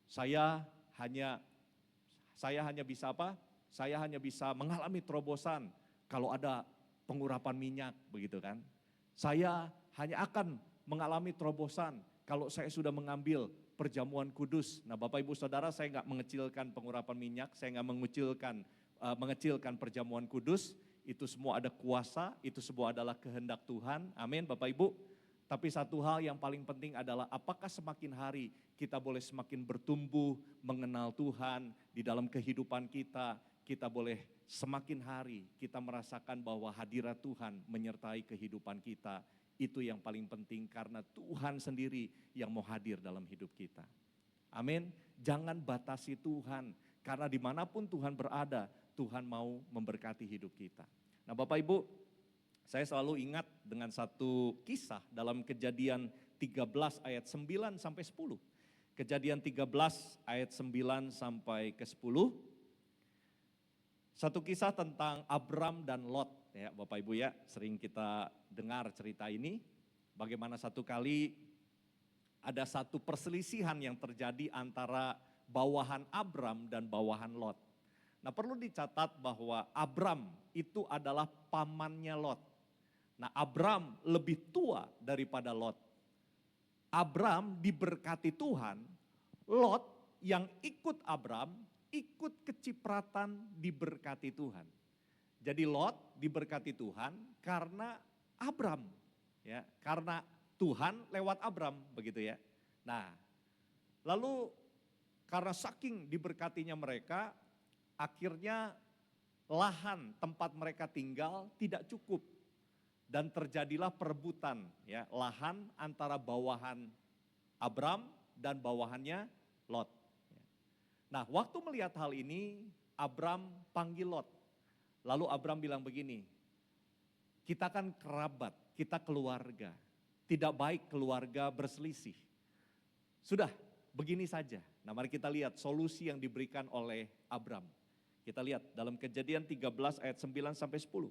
saya hanya bisa apa? Saya hanya bisa mengalami terobosan kalau ada pengurapan minyak, begitu kan. Saya hanya akan mengalami terobosan kalau saya sudah mengambil perjamuan kudus. Nah Bapak Ibu Saudara, saya enggak mengecilkan pengurapan minyak, saya enggak mengecilkan perjamuan kudus. Itu semua ada kuasa, itu semua adalah kehendak Tuhan. Amin Bapak Ibu. Tapi satu hal yang paling penting adalah apakah semakin hari kita boleh semakin bertumbuh mengenal Tuhan di dalam kehidupan kita. Kita boleh semakin hari kita merasakan bahwa hadirat Tuhan menyertai kehidupan kita. Itu yang paling penting karena Tuhan sendiri yang mau hadir dalam hidup kita. Amin. Jangan batasi Tuhan karena dimanapun Tuhan berada, Tuhan mau memberkati hidup kita. Nah Bapak Ibu, Saya selalu ingat dengan satu kisah dalam Kejadian 13 ayat 9 sampai 10. Kejadian 13 ayat 9 sampai ke 10. Satu kisah tentang Abram dan Lot, ya Bapak Ibu ya, sering kita dengar cerita ini. Bagaimana satu kali ada satu perselisihan yang terjadi antara bawahan Abram dan bawahan Lot. Nah, perlu dicatat bahwa Abram itu adalah pamannya Lot. Nah, Abram lebih tua daripada Lot. Abram diberkati Tuhan, Lot yang ikut Abram ikut kecipratan diberkati Tuhan. Jadi Lot diberkati Tuhan karena Abram, ya, karena Tuhan lewat Abram, begitu ya. Nah, lalu karena saking diberkatinya mereka, akhirnya lahan tempat mereka tinggal tidak cukup dan terjadilah perebutan, ya, lahan antara bawahan Abram dan bawahannya Lot. Nah, waktu melihat hal ini, Abram panggil Lot. Lalu Abram bilang begini, kita kan kerabat, kita keluarga. Tidak baik keluarga berselisih. Sudah, begini saja. Nah, mari kita lihat solusi yang diberikan oleh Abram. Kita lihat dalam Kejadian 13 ayat 9 sampai 10.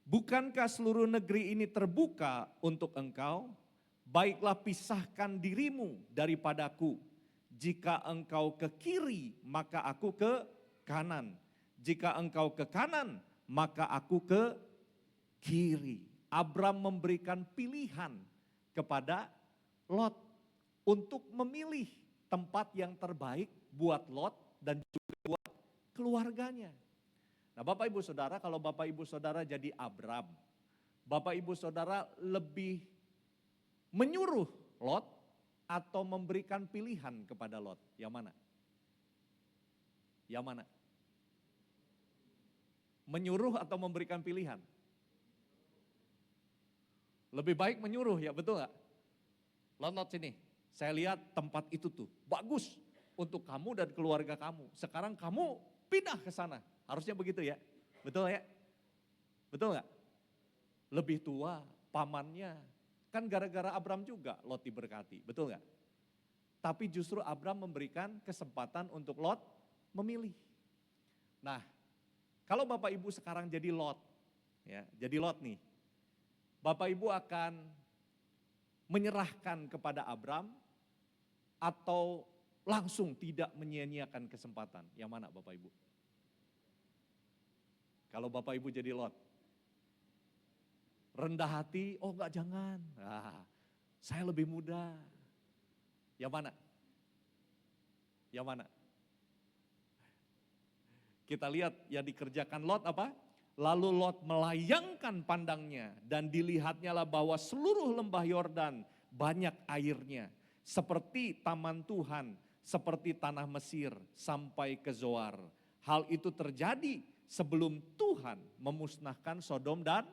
Bukankah seluruh negeri ini terbuka untuk engkau? Baiklah pisahkan dirimu daripadaku. Jika engkau ke kiri, maka aku ke kanan. Jika engkau ke kanan, maka aku ke kiri. Abram memberikan pilihan kepada Lot untuk memilih tempat yang terbaik buat Lot dan juga buat keluarganya. Nah, Bapak Ibu Saudara, kalau Bapak Ibu Saudara jadi Abram, Bapak Ibu Saudara lebih menyuruh Lot atau memberikan pilihan kepada Lot? Yang mana? Yang mana? Menyuruh atau memberikan pilihan? Lebih baik menyuruh, ya betul gak? Lot sini, saya lihat tempat itu tuh bagus untuk kamu dan keluarga kamu. Sekarang kamu pindah ke sana. Harusnya begitu ya, betul ya? Betul gak? Lebih tua, pamannya. Kan gara-gara Abram juga Lot diberkati, betul gak? Tapi justru Abram memberikan kesempatan untuk Lot memilih. Nah, kalau Bapak Ibu sekarang jadi Lot, ya, jadi Lot nih. Bapak Ibu akan menyerahkan kepada Abram atau langsung tidak menyia-nyiakan kesempatan? Yang mana Bapak Ibu? Kalau Bapak Ibu jadi Lot, rendah hati, oh enggak jangan, saya lebih muda. Yang mana? Yang mana? Kita lihat yang dikerjakan Lot apa? Lalu Lot melayangkan pandangnya dan dilihatnya lah bahwa seluruh lembah Yordan banyak airnya. Seperti taman Tuhan, seperti tanah Mesir sampai ke Zoar. Hal itu terjadi sebelum Tuhan memusnahkan Sodom dan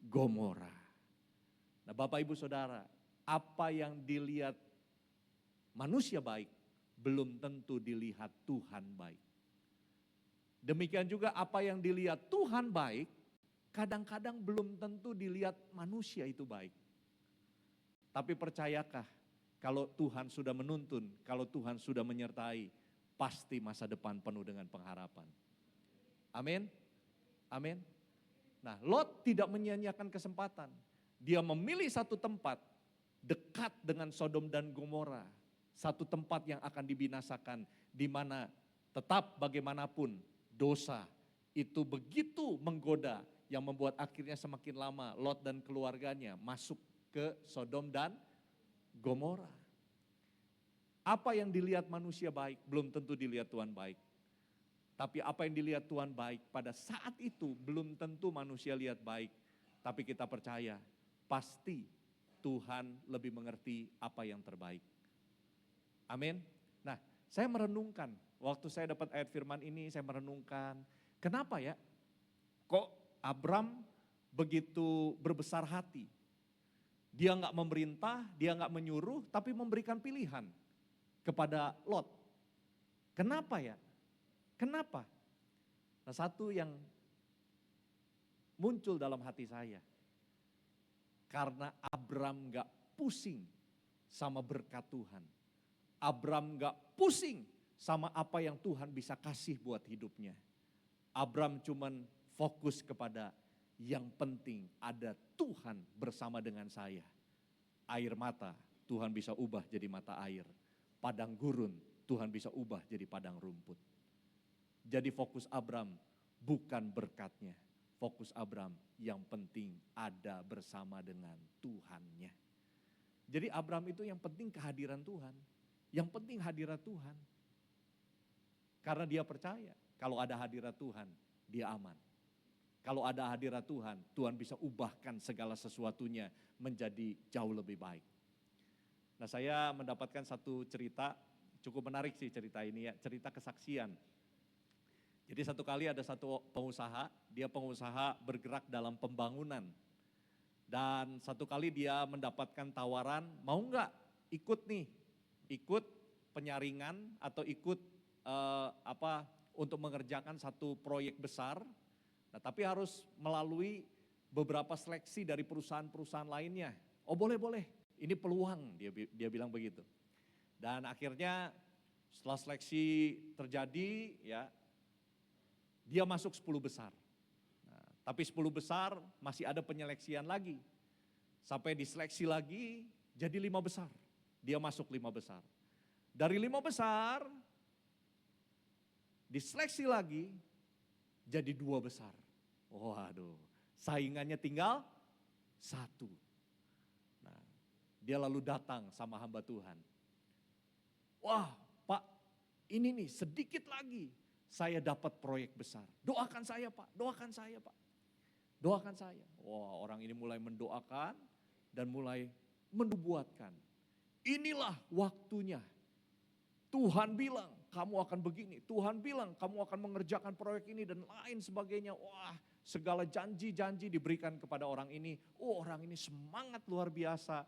Gomora. Nah, Bapak Ibu Saudara, apa yang dilihat manusia baik belum tentu dilihat Tuhan baik. Demikian juga apa yang dilihat Tuhan baik, kadang-kadang belum tentu dilihat manusia itu baik. Tapi percayakah, kalau Tuhan sudah menuntun, kalau Tuhan sudah menyertai, pasti masa depan penuh dengan pengharapan. Amin. Amin. Nah, Lot tidak menyia-nyiakan kesempatan. Dia memilih satu tempat dekat dengan Sodom dan Gomora. Satu tempat yang akan dibinasakan, di mana tetap bagaimanapun dosa itu begitu menggoda yang membuat akhirnya semakin lama Lot dan keluarganya masuk ke Sodom dan Gomora. Apa yang dilihat manusia baik belum tentu dilihat Tuhan baik. Tapi apa yang dilihat Tuhan baik pada saat itu belum tentu manusia lihat baik. Tapi kita percaya pasti Tuhan lebih mengerti apa yang terbaik. Amin. Nah, saya merenungkan, waktu saya dapat ayat firman ini saya merenungkan, kenapa ya kok Abram begitu berbesar hati. Dia nggak memerintah, dia nggak menyuruh, tapi memberikan pilihan kepada Lot. Kenapa ya? Kenapa? Nah, satu yang muncul dalam hati saya. Karena Abram gak pusing sama berkat Tuhan. Abram gak pusing sama apa yang Tuhan bisa kasih buat hidupnya. Abram cuman fokus kepada yang penting ada Tuhan bersama dengan saya. Air mata Tuhan bisa ubah jadi mata air. Padang gurun Tuhan bisa ubah jadi padang rumput. Jadi fokus Abram bukan berkatnya. Fokus Abram yang penting ada bersama dengan Tuhannya. Jadi Abram itu yang penting kehadiran Tuhan. Yang penting hadirat Tuhan. Karena dia percaya kalau ada hadirat Tuhan dia aman. Kalau ada hadirat Tuhan, Tuhan bisa ubahkan segala sesuatunya menjadi jauh lebih baik. Nah, saya mendapatkan satu cerita, cukup menarik sih cerita ini ya, cerita kesaksian. Jadi satu kali ada satu pengusaha, dia pengusaha bergerak dalam pembangunan. Dan satu kali dia mendapatkan tawaran, mau nggak ikut nih, ikut penyaringan atau ikut untuk mengerjakan satu proyek besar. Nah, tapi harus melalui beberapa seleksi dari perusahaan-perusahaan lainnya. Oh boleh, ini peluang, dia bilang begitu. Dan akhirnya setelah seleksi terjadi ya, dia masuk 10 besar. Nah, tapi 10 besar masih ada penyeleksian lagi. Sampai diseleksi lagi jadi 5 besar. Dia masuk 5 besar. Dari 5 besar diseleksi lagi jadi 2 besar. Waduh, saingannya tinggal 1. Nah, dia lalu datang sama hamba Tuhan. Wah, Pak, ini nih sedikit lagi saya dapat proyek besar. Doakan saya Pak, doakan saya Pak. Doakan saya. Wah, orang ini mulai mendoakan dan mulai menubuatkan. Inilah waktunya. Tuhan bilang kamu akan begini. Tuhan bilang kamu akan mengerjakan proyek ini dan lain sebagainya. Wah, segala janji-janji diberikan kepada orang ini. Oh, orang ini semangat luar biasa.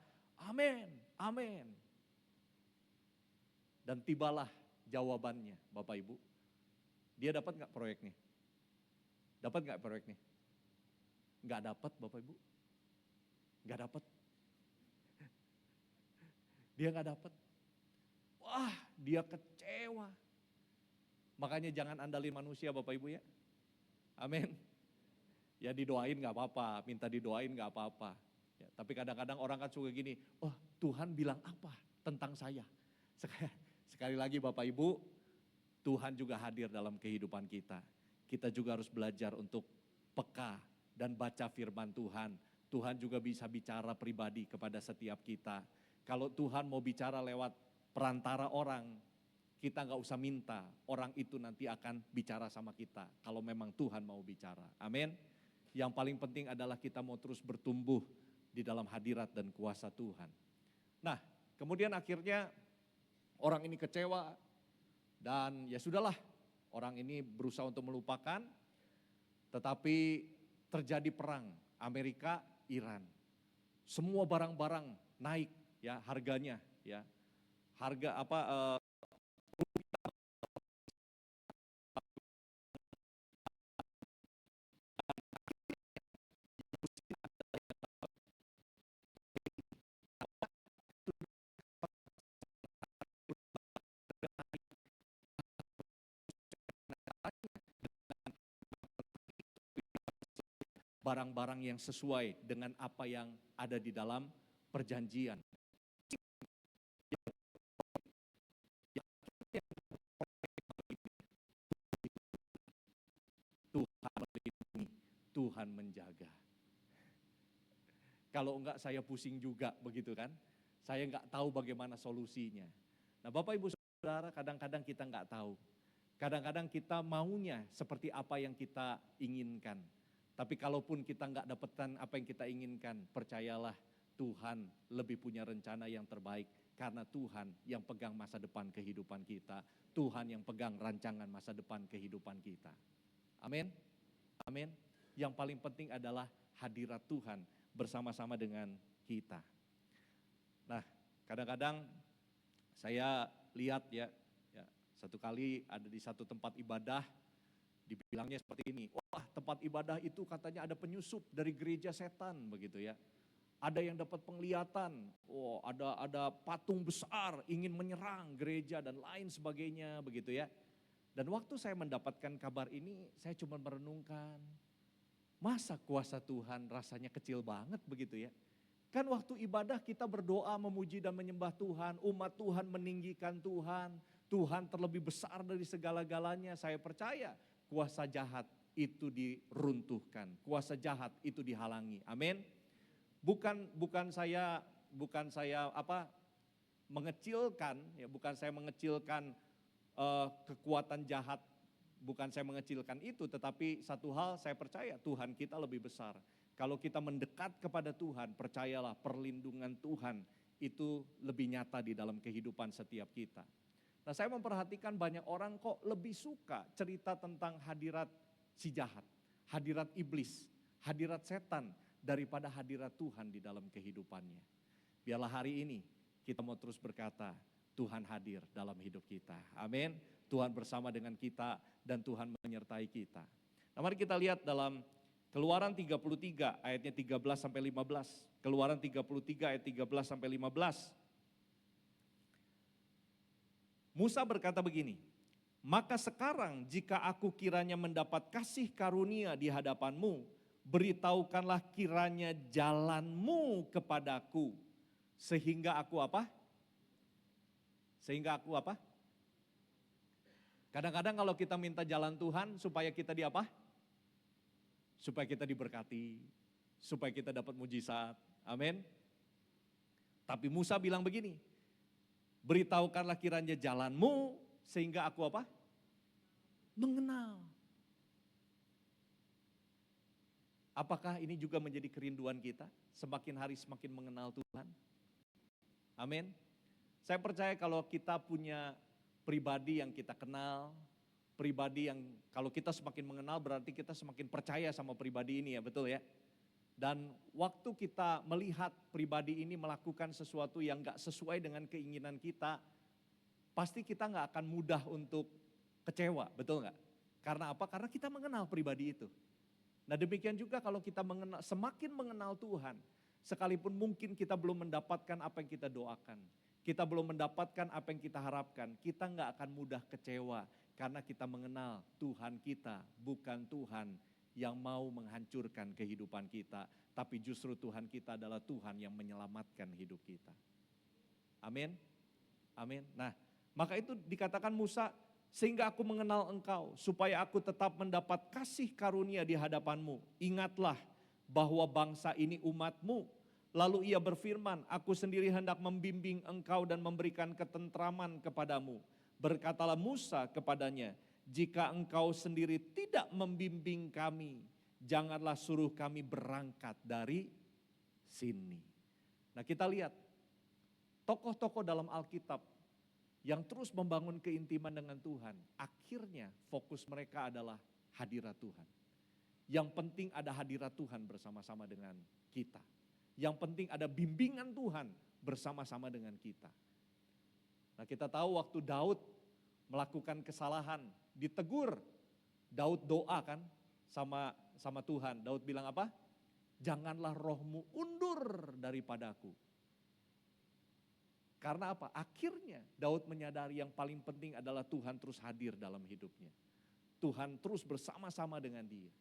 Amin, amin. Dan tibalah jawabannya Bapak Ibu. Dia dapat gak proyeknya? Dapat gak proyeknya? Gak dapat Bapak Ibu? Gak dapat. Dia gak dapat. Wah, dia kecewa. Makanya jangan andalin manusia Bapak Ibu ya. Amin. Ya didoain gak apa-apa, minta didoain gak apa-apa. Ya, tapi kadang-kadang orang kan suka gini, oh Tuhan bilang apa tentang saya? Sekali lagi Bapak Ibu, Tuhan juga hadir dalam kehidupan kita. Kita juga harus belajar untuk peka dan baca firman Tuhan. Tuhan juga bisa bicara pribadi kepada setiap kita. Kalau Tuhan mau bicara lewat perantara orang, kita gak usah minta, orang itu nanti akan bicara sama kita. Kalau memang Tuhan mau bicara, amin. Yang paling penting adalah kita mau terus bertumbuh di dalam hadirat dan kuasa Tuhan. Nah, kemudian akhirnya orang ini kecewa, dan ya sudahlah, orang ini berusaha untuk melupakan, tetapi terjadi perang Amerika Iran. Semua barang-barang naik ya harganya ya. Harga barang-barang yang sesuai dengan apa yang ada di dalam perjanjian. Tuhan melindungi, Tuhan menjaga. Kalau enggak saya pusing juga begitu kan. Saya enggak tahu bagaimana solusinya. Nah Bapak Ibu Saudara, kadang-kadang kita enggak tahu. Kadang-kadang kita maunya seperti apa yang kita inginkan. Tapi kalaupun kita enggak dapatkan apa yang kita inginkan, percayalah Tuhan lebih punya rencana yang terbaik. Karena Tuhan yang pegang masa depan kehidupan kita. Tuhan yang pegang rancangan masa depan kehidupan kita. Amin. Amin. Yang paling penting adalah hadirat Tuhan bersama-sama dengan kita. Nah, kadang-kadang saya lihat ya, satu kali ada di satu tempat ibadah, dibilangnya seperti ini, Wah, tempat ibadah itu katanya ada penyusup dari gereja setan begitu ya. Ada yang dapat penglihatan, oh ada patung besar ingin menyerang gereja dan lain sebagainya begitu ya. Dan waktu saya mendapatkan kabar ini, saya cuma merenungkan, masa kuasa Tuhan rasanya kecil banget begitu ya. Kan waktu ibadah kita berdoa memuji dan menyembah Tuhan, umat Tuhan meninggikan Tuhan, Tuhan terlebih besar dari segala-galanya. Saya percaya kuasa jahat itu diruntuhkan, kuasa jahat itu dihalangi. Amin. Bukan saya mengecilkan ya, bukan saya mengecilkan kekuatan jahat, bukan saya mengecilkan itu, tetapi satu hal saya percaya Tuhan kita lebih besar. Kalau kita mendekat kepada Tuhan, percayalah perlindungan Tuhan itu lebih nyata di dalam kehidupan setiap kita. Nah, saya memperhatikan banyak orang kok lebih suka cerita tentang hadirat si jahat, hadirat iblis, hadirat setan daripada hadirat Tuhan di dalam kehidupannya. Biarlah hari ini kita mau terus berkata, Tuhan hadir dalam hidup kita. Amin. Tuhan bersama dengan kita dan Tuhan menyertai kita. Nah, mari kita lihat dalam Keluaran 33 ayatnya 13 sampai 15. Keluaran 33 ayat 13 sampai 15. Musa berkata begini, maka sekarang jika aku kiranya mendapat kasih karunia di hadapanmu, beritahukanlah kiranya jalanmu kepadaku, sehingga aku apa? Sehingga aku apa? Kadang-kadang kalau kita minta jalan Tuhan supaya kita di apa? Supaya kita diberkati, supaya kita dapat mujizat. Amin. Tapi Musa bilang begini, beritahukanlah kiranya jalanmu sehingga aku apa? Mengenal. Apakah ini juga menjadi kerinduan kita? Semakin hari semakin mengenal Tuhan. Amin. Saya percaya kalau kita punya pribadi yang kita kenal, pribadi yang kalau kita semakin mengenal berarti kita semakin percaya sama pribadi ini ya, betul ya. Dan waktu kita melihat pribadi ini melakukan sesuatu yang gak sesuai dengan keinginan kita, pasti kita gak akan mudah untuk kecewa, betul gak? Karena apa? Karena kita mengenal pribadi itu. Nah, demikian juga kalau kita semakin mengenal Tuhan, sekalipun mungkin kita belum mendapatkan apa yang kita doakan, kita belum mendapatkan apa yang kita harapkan, kita gak akan mudah kecewa karena kita mengenal Tuhan kita bukan Tuhan yang mau menghancurkan kehidupan kita, tapi justru Tuhan kita adalah Tuhan yang menyelamatkan hidup kita. Amin. Amin. Nah, maka itu dikatakan Musa, sehingga aku mengenal engkau, supaya aku tetap mendapat kasih karunia di hadapanmu. Ingatlah bahwa bangsa ini umatmu. Lalu ia berfirman, aku sendiri hendak membimbing engkau dan memberikan ketentraman kepadamu. Berkatalah Musa kepadanya, jika engkau sendiri tidak membimbing kami, janganlah suruh kami berangkat dari sini. Nah, kita lihat tokoh-tokoh dalam Alkitab yang terus membangun keintiman dengan Tuhan, akhirnya fokus mereka adalah hadirat Tuhan. Yang penting ada hadirat Tuhan bersama-sama dengan kita. Yang penting ada bimbingan Tuhan bersama-sama dengan kita. Nah, kita tahu waktu Daud melakukan kesalahan, ditegur. Daud doa kan sama Tuhan. Daud bilang apa? Janganlah rohmu undur daripadaku. Karena apa? Akhirnya Daud menyadari yang paling penting adalah Tuhan terus hadir dalam hidupnya. Tuhan terus bersama-sama dengan dia.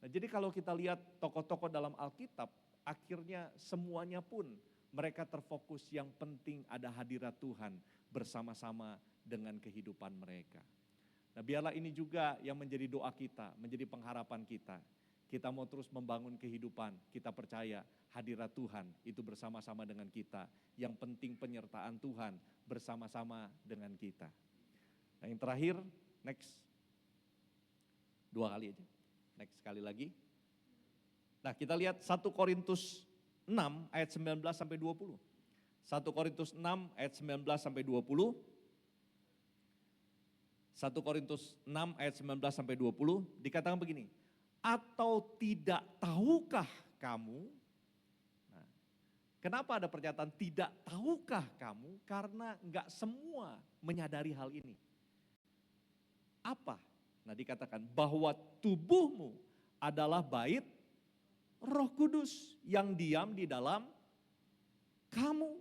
Nah, jadi kalau kita lihat tokoh-tokoh dalam Alkitab, akhirnya semuanya pun mereka terfokus yang penting ada hadirat Tuhan bersama-sama dengan kehidupan mereka. Nah, biarlah ini juga yang menjadi doa kita, menjadi pengharapan kita. Kita mau terus membangun kehidupan, kita percaya hadirat Tuhan itu bersama-sama dengan kita. Yang penting penyertaan Tuhan bersama-sama dengan kita. Nah, yang terakhir, next. 2 kali aja. Next sekali lagi. Nah, kita lihat 1 Korintus 6 ayat 19 sampai 20. 1 Korintus 6 ayat 19 sampai 20. 1 Korintus 6 ayat 19 sampai 20 dikatakan begini. Atau tidak tahukah kamu? Nah, kenapa ada pernyataan tidak tahukah kamu? Karena enggak semua menyadari hal ini. Apa Nah dikatakan bahwa tubuhmu adalah bait Roh Kudus yang diam di dalam kamu.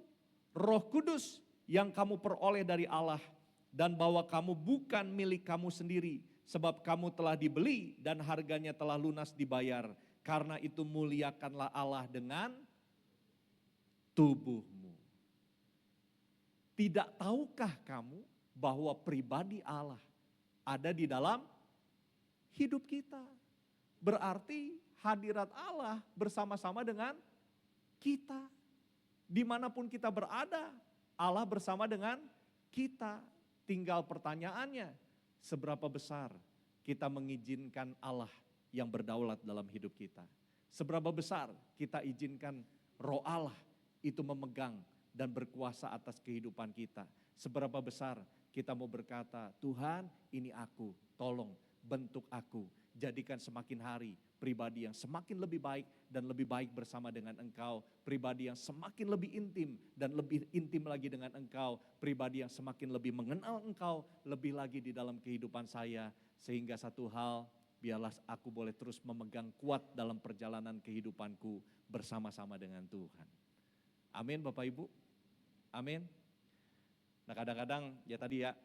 Roh Kudus yang kamu peroleh dari Allah. Dan bahwa kamu bukan milik kamu sendiri. Sebab kamu telah dibeli dan harganya telah lunas dibayar. Karena itu muliakanlah Allah dengan tubuhmu. Tidak tahukah kamu bahwa pribadi Allah ada di dalam hidup kita? Berarti hadirat Allah bersama-sama dengan kita. Dimanapun kita berada, Allah bersama dengan kita. Tinggal pertanyaannya, seberapa besar kita mengizinkan Allah yang berdaulat dalam hidup kita. Seberapa besar kita izinkan Roh Allah itu memegang dan berkuasa atas kehidupan kita. Seberapa besar kita mau berkata, Tuhan ini aku, tolong bentuk aku. Jadikan semakin hari pribadi yang semakin lebih baik dan lebih baik bersama dengan Engkau. Pribadi yang semakin lebih intim dan lebih intim lagi dengan Engkau. Pribadi yang semakin lebih mengenal Engkau lebih lagi di dalam kehidupan saya. Sehingga satu hal, biarlah aku boleh terus memegang kuat dalam perjalanan kehidupanku bersama-sama dengan Tuhan. Amin Bapak Ibu. Amin. Nah kadang-kadang ya tadi ya,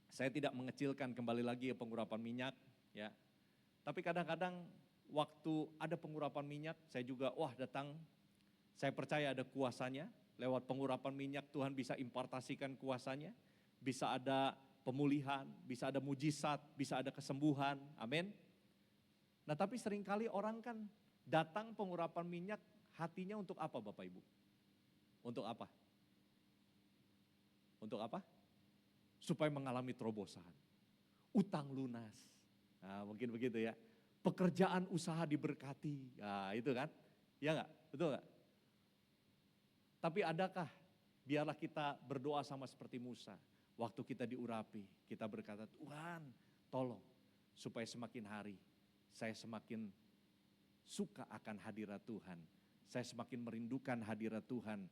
saya tidak mengecilkan kembali lagi pengurapan minyak ya. Tapi kadang-kadang waktu ada pengurapan minyak, saya juga datang, saya percaya ada kuasanya, lewat pengurapan minyak Tuhan bisa impartasikan kuasanya, bisa ada pemulihan, bisa ada mujizat, bisa ada kesembuhan, amin. Nah tapi seringkali orang kan datang pengurapan minyak, hatinya untuk apa Bapak Ibu? Untuk apa? Untuk apa? Supaya mengalami terobosan, utang lunas, nah mungkin begitu ya. Pekerjaan usaha diberkati, nah itu kan, ya enggak, betul enggak? Tapi adakah, biarlah kita berdoa sama seperti Musa, waktu kita diurapi, kita berkata, Tuhan tolong, supaya semakin hari, saya semakin suka akan hadirat Tuhan, saya semakin merindukan hadirat Tuhan,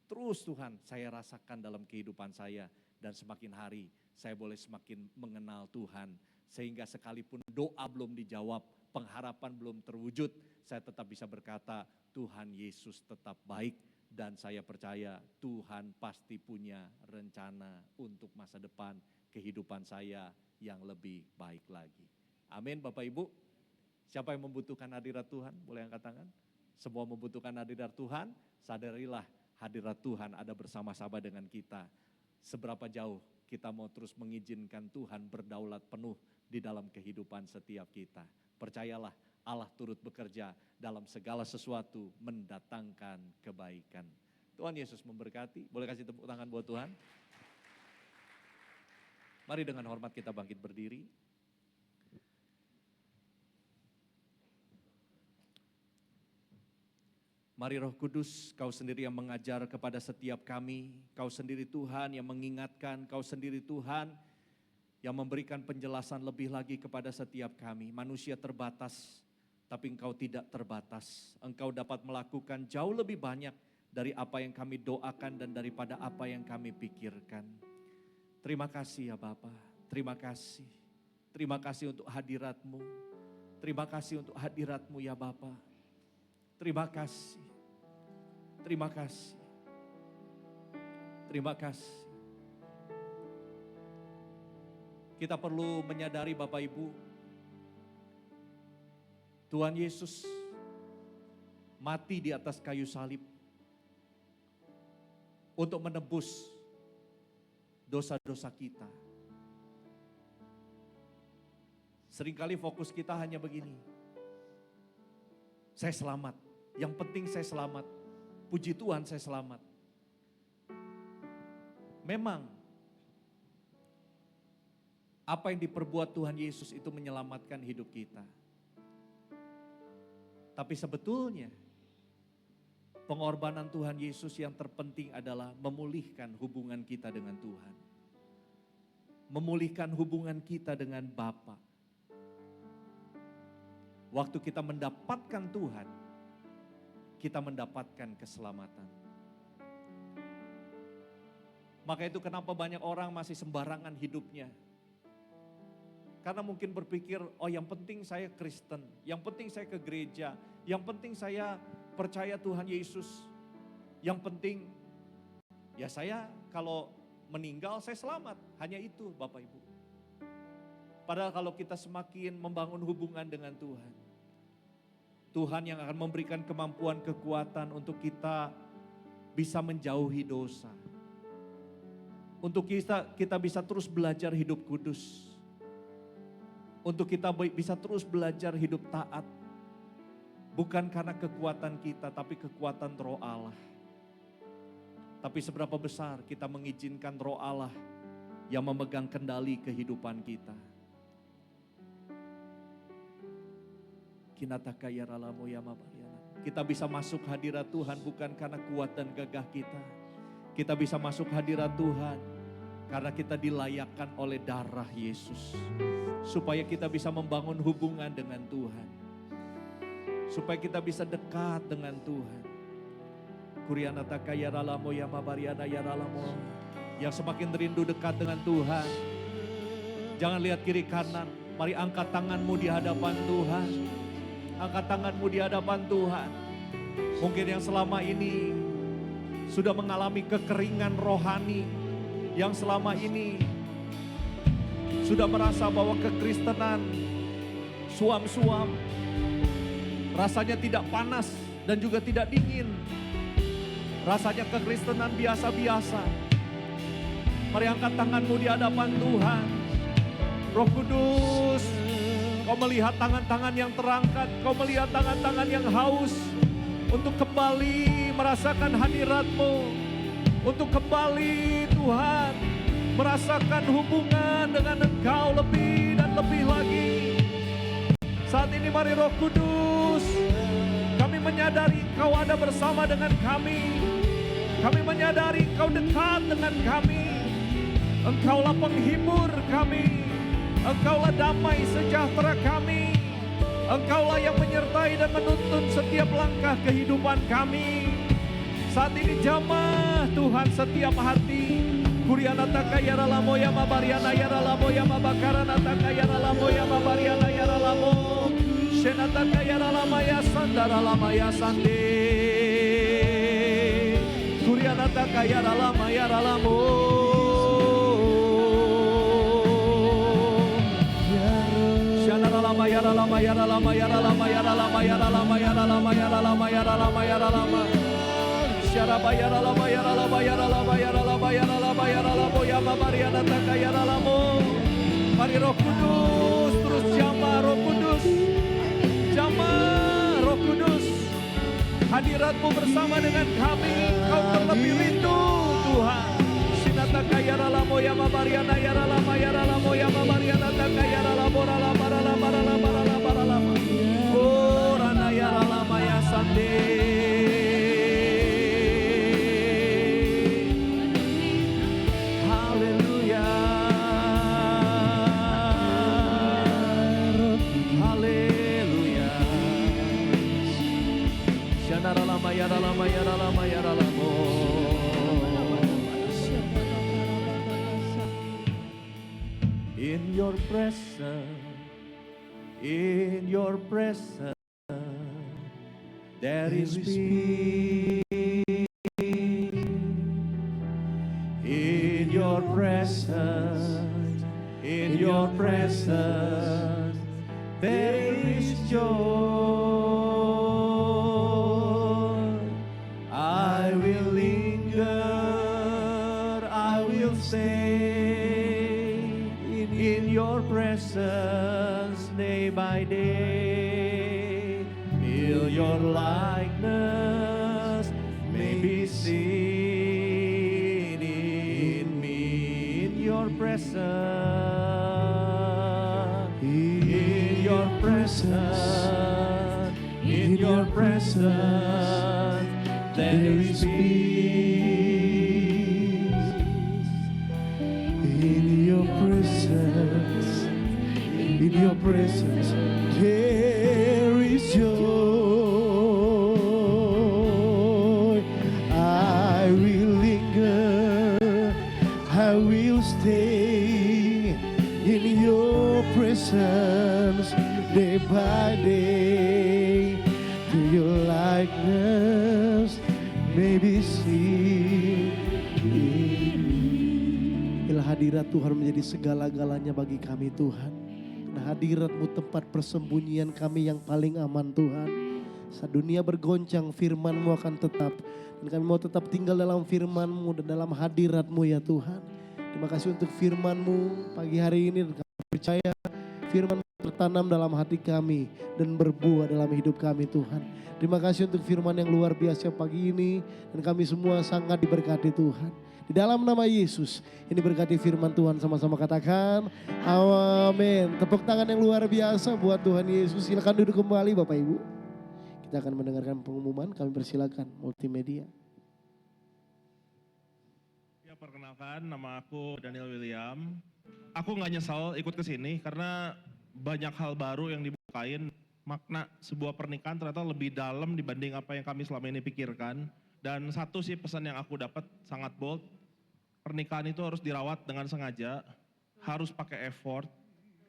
terus Tuhan saya rasakan dalam kehidupan saya, dan semakin hari saya boleh semakin mengenal Tuhan, sehingga sekalipun doa belum dijawab, pengharapan belum terwujud, saya tetap bisa berkata, Tuhan Yesus tetap baik dan saya percaya Tuhan pasti punya rencana untuk masa depan kehidupan saya yang lebih baik lagi. Amin Bapak Ibu. Siapa yang membutuhkan hadirat Tuhan? Boleh angkat tangan? Semua membutuhkan hadirat Tuhan, sadarilah hadirat Tuhan ada bersama-sama dengan kita. Seberapa jauh kita mau terus mengizinkan Tuhan berdaulat penuh di dalam kehidupan setiap kita. Percayalah Allah turut bekerja dalam segala sesuatu mendatangkan kebaikan. Tuhan Yesus memberkati. Boleh kasih tepuk tangan buat Tuhan? Mari dengan hormat kita bangkit berdiri. Mari Roh Kudus, Kau sendiri yang mengajar kepada setiap kami. Kau sendiri Tuhan yang mengingatkan, Kau sendiri Tuhan yang memberikan penjelasan lebih lagi kepada setiap kami. Manusia terbatas, tapi Engkau tidak terbatas. Engkau dapat melakukan jauh lebih banyak dari apa yang kami doakan dan daripada apa yang kami pikirkan. Terima kasih ya Bapa, terima kasih. Terima kasih untuk hadirat-Mu. Terima kasih untuk hadirat-Mu ya Bapa. Terima kasih. Terima kasih. Terima kasih. Kita perlu menyadari Bapak Ibu, Tuhan Yesus mati di atas kayu salib untuk menebus dosa-dosa kita. Seringkali fokus kita hanya begini, saya selamat, yang penting saya selamat, puji Tuhan saya selamat. Memang apa yang diperbuat Tuhan Yesus itu menyelamatkan hidup kita. Tapi sebetulnya pengorbanan Tuhan Yesus yang terpenting adalah memulihkan hubungan kita dengan Tuhan. Memulihkan hubungan kita dengan Bapa. Waktu kita mendapatkan Tuhan, kita mendapatkan keselamatan. Maka itu kenapa banyak orang masih sembarangan hidupnya. Karena mungkin berpikir, oh yang penting saya Kristen, yang penting saya ke gereja, yang penting saya percaya Tuhan Yesus. Yang penting, ya saya kalau meninggal saya selamat. Hanya itu Bapak Ibu. Padahal kalau kita semakin membangun hubungan dengan Tuhan, Tuhan yang akan memberikan kemampuan, kekuatan untuk kita bisa menjauhi dosa. Untuk kita bisa terus belajar hidup kudus. Untuk kita bisa terus belajar hidup taat. Bukan karena kekuatan kita, tapi kekuatan Roh Allah. Tapi seberapa besar kita mengizinkan Roh Allah yang memegang kendali kehidupan kita. Kita bisa masuk hadirat Tuhan bukan karena kuat dan gagah kita. Kita bisa masuk hadirat Tuhan karena kita dilayakkan oleh darah Yesus. Supaya kita bisa membangun hubungan dengan Tuhan. Supaya kita bisa dekat dengan Tuhan. Yang semakin rindu dekat dengan Tuhan. Jangan lihat kiri kanan. Mari angkat tanganmu di hadapan Tuhan. Angkat tanganmu di hadapan Tuhan. Mungkin yang selama ini sudah mengalami kekeringan rohani, yang selama ini sudah merasa bahwa kekristenan suam-suam, rasanya tidak panas dan juga tidak dingin, rasanya kekristenan biasa-biasa. Mari angkat tanganmu di hadapan Tuhan. Roh Kudus, Kau melihat tangan-tangan yang terangkat, Kau melihat tangan-tangan yang haus untuk kembali merasakan hadirat-Mu, untuk kembali Tuhan merasakan hubungan dengan Engkau lebih dan lebih lagi. Saat ini mari Roh Kudus, kami menyadari Engkau ada bersama dengan kami. Kami menyadari Engkau dekat dengan kami. Engkaulah penghibur kami. Engkaulah damai sejahtera kami. Engkaulah yang menyertai dan menuntun setiap langkah kehidupan kami. Saat ini jamah Tuhan setiap hati. Kurianata kayara lamo ya mabariana yara lamo ya mabakaranata kayara lamo ya mabariana yara lamo. Shenata kayara lama ya sandara lama ya sande. Kurianata kayara lama yara lamo. Yara lama yara lama yara lama yara lama yara lama yara lama yara lama yara lama yara lama syara bayara lama yara lama yara lama yara lama yara lama yara lama ya mabariana taka yara lamo. Mari Roh Kudus terus jamah, Roh Kudus jamah, Roh Kudus hadirat-Mu bersama dengan kami. Kau terlebih rindu Tuhan. Sinata kayara lamo ya mabariana yara lama ya mabariana taka yara lamo lama lama lama lama lama. Oh rana yara lama ya sande. Haleluya. Haleluya. Shanara lama yara lama yara lama yara lamo. In your presence, there is peace. In your presence, there is joy. I will linger, I will stay in your presence day by day, till your likeness may be seen in me. In your presence, in your presence, in your presence, there is peace. In your presence, in your presence, there is joy. I will linger, I will stay in your presence Maybe see. Bila hadirat Tuhan menjadi segala-galanya bagi kami Tuhan. Karena hadirat-Mu tempat persembunyian kami yang paling aman Tuhan. Saat dunia bergoncang firman-Mu akan tetap. Dan kami mau tetap tinggal dalam firman-Mu dan dalam hadirat-Mu ya Tuhan. Terima kasih untuk firman-Mu pagi hari ini. Dan kami percaya firman tertanam dalam hati kami dan berbuah dalam hidup kami Tuhan. Terima kasih untuk firman yang luar biasa pagi ini. Dan kami semua sangat diberkati Tuhan. Di dalam nama Yesus, ini berkati firman Tuhan, sama-sama katakan amin. Tepuk tangan yang luar biasa buat Tuhan Yesus. Silakan duduk kembali Bapak Ibu. Kita akan mendengarkan pengumuman, kami persilakan multimedia. Ya, perkenalkan, nama aku Daniel William. Aku nggak nyesal ikut ke sini karena banyak hal baru yang dibukain. Makna sebuah pernikahan ternyata lebih dalam dibanding apa yang kami selama ini pikirkan. Dan satu sih pesan yang aku dapat sangat bold, pernikahan itu harus dirawat dengan sengaja, harus pakai effort,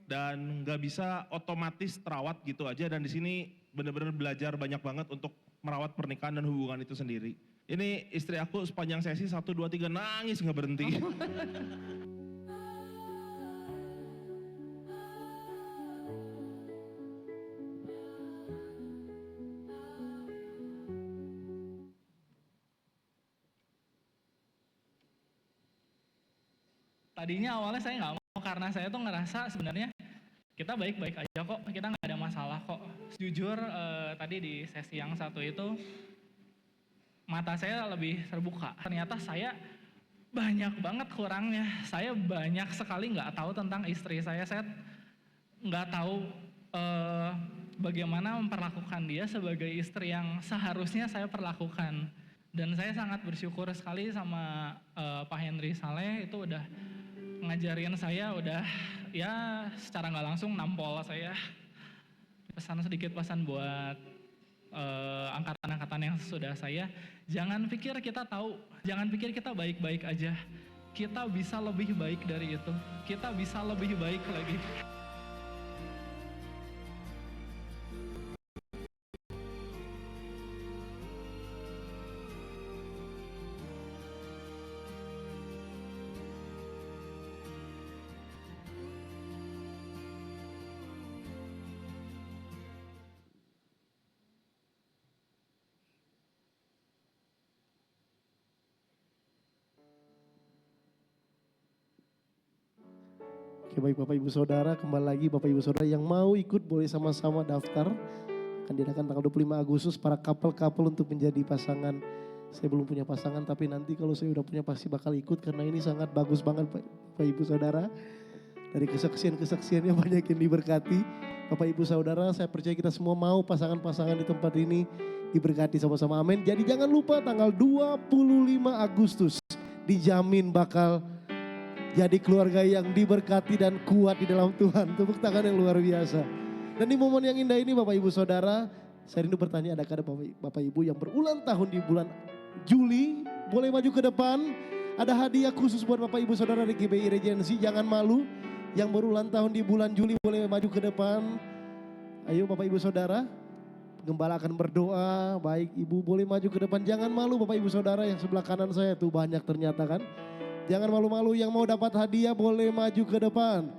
dan nggak bisa otomatis terawat gitu aja. Dan di sini benar-benar belajar banyak banget untuk merawat pernikahan dan hubungan itu sendiri. Ini istri aku sepanjang sesi 1, 2, 3 nangis nggak berhenti. Tadinya awalnya saya nggak mau karena saya tuh ngerasa sebenarnya kita baik-baik aja kok, kita nggak ada masalah kok. Jujur tadi di sesi yang satu itu mata saya lebih terbuka. Ternyata saya banyak banget kurangnya. Saya banyak sekali nggak tahu tentang istri saya. Saya nggak tahu bagaimana memperlakukan dia sebagai istri yang seharusnya saya perlakukan. Dan saya sangat bersyukur sekali sama Pak Henry Saleh, itu udah ngajarin saya, udah ya secara nggak langsung nampol saya. Sedikit pesan buat angkatan-angkatan yang sudah saya, jangan pikir kita tahu, jangan pikir kita baik-baik aja. Kita bisa lebih baik dari itu, kita bisa lebih baik lagi. Oke, baik Bapak Ibu Saudara, kembali lagi Bapak Ibu Saudara yang mau ikut boleh sama-sama daftar. Akan diadakan tanggal 25 Agustus para couple-couple untuk menjadi pasangan. Saya belum punya pasangan tapi nanti kalau saya udah punya pasti bakal ikut karena ini sangat bagus banget Bapak Ibu Saudara. Dari kesaksian-kesaksiannya banyak yang diberkati. Bapak Ibu Saudara, saya percaya kita semua mau pasangan-pasangan di tempat ini diberkati sama-sama, amin. Jadi jangan lupa tanggal 25 Agustus dijamin bakal jadi keluarga yang diberkati dan kuat di dalam Tuhan. Tepuk tangan yang luar biasa. Dan di momen yang indah ini Bapak Ibu Saudara, saya rindu bertanya, adakah ada Bapak Ibu yang berulang tahun di bulan Juli? Boleh maju ke depan. Ada hadiah khusus buat Bapak Ibu Saudara di GBI Regency, jangan malu. Yang berulang tahun di bulan Juli boleh maju ke depan. Ayo Bapak Ibu Saudara, Gembala akan berdoa. Baik Ibu boleh maju ke depan, jangan malu Bapak Ibu Saudara. Yang sebelah kanan saya tuh banyak ternyata kan. Jangan malu-malu, yang mau dapat hadiah boleh maju ke depan.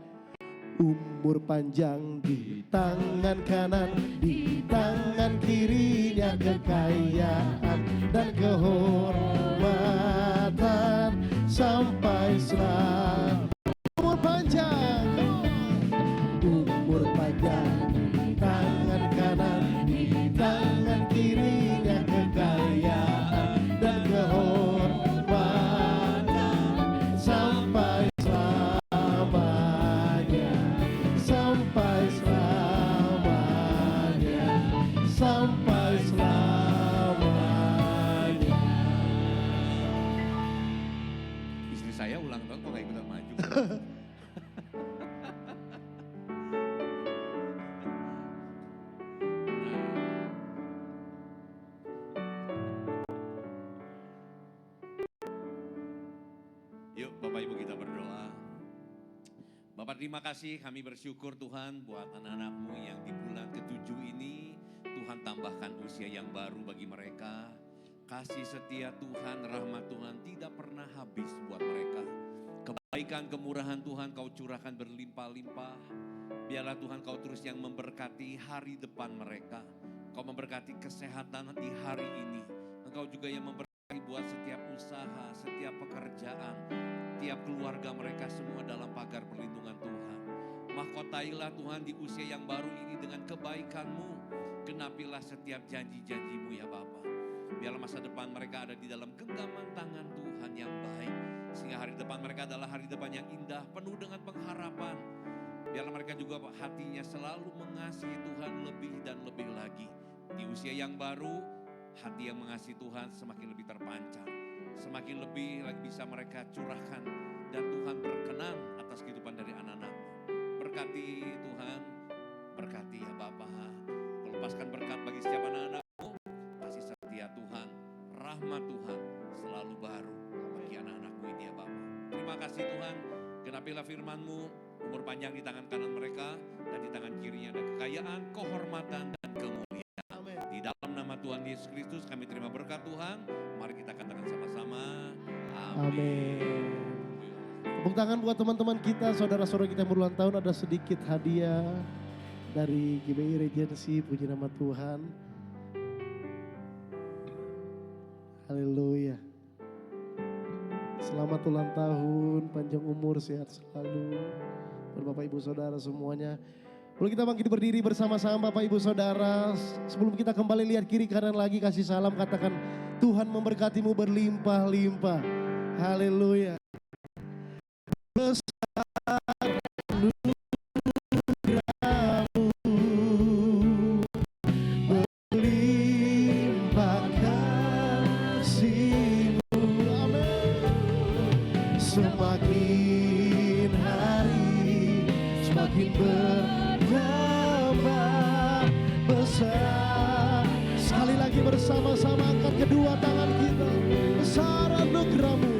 Umur panjang di tangan kanan, di tangan kirinya kekayaan dan kehormatan sampai selalu. Umur panjang, umur panjang di tangan kanan, di tangan kirinya kekayaan dan kehormatan sampai selamanya, sampai selamanya, sampai selamanya. Istri saya ulang tahun kok gak ikutan maju. Yuk Bapak Ibu kita berdoa. Bapak terima kasih, kami bersyukur Tuhan buat anak-anak-Mu yang di bulan ke-7 ini Tuhan tambahkan usia yang baru bagi mereka. Kasih setia Tuhan, rahmat Tuhan tidak pernah habis buat mereka. Kebaikan, kemurahan Tuhan Kau curahkan berlimpah-limpah. Biarlah Tuhan Kau terus yang memberkati hari depan mereka. Kau memberkati kesehatan di hari ini. Engkau juga yang memberkati buat setiap usaha, setiap pekerjaan, tiap keluarga mereka semua dalam pagar perlindungan Tuhan. Mahkotailah Tuhan di usia yang baru ini dengan kebaikan-Mu. Genapilah setiap janji-janji-Mu ya Bapa. Biarlah masa depan mereka ada di dalam genggaman tangan Tuhan yang baik. Sehingga hari depan mereka adalah hari depan yang indah, penuh dengan pengharapan. Biarlah mereka juga hatinya selalu mengasihi Tuhan lebih dan lebih lagi. Di usia yang baru, hati yang mengasihi Tuhan semakin lebih terpancar. Semakin lebih lagi bisa mereka curahkan. Dan Tuhan berkenan atas kehidupan dari anak-anak. Berkati Tuhan, berkati ya Bapa. Lepaskan berkat bagi setiap anak-anak-Mu. Kasih setia Tuhan, rahmat Tuhan selalu baru bagi anak-anak-Mu ini ya Bapa. Terima kasih Tuhan, genapilah firman-Mu, umur panjang di tangan kanan mereka, dan di tangan kirinya ada kekayaan, kehormatan, dan kemuliaan. Amin. Di dalam nama Tuhan Yesus Kristus kami terima berkat Tuhan. Mari kita katakan sama-sama, amin. Amin. Tepuk tangan buat teman-teman kita, saudara-saudara kita yang berulang tahun. Ada sedikit hadiah dari GBI Regency, puji nama Tuhan. Haleluya. Selamat ulang tahun, panjang umur, sehat selalu. Buat Bapak Ibu Saudara semuanya. Boleh kita bangkit berdiri bersama-sama Bapak Ibu Saudara. Sebelum kita kembali lihat kiri kanan lagi, kasih salam, katakan Tuhan memberkatimu berlimpah-limpah. Haleluya. Besar anugerah-Mu, berlimpah kasih-Mu. Amin. Semakin hari, semakin bertambah besar. Sekali lagi bersama-sama angkat kedua tangan kita. Besar anugerah-Mu,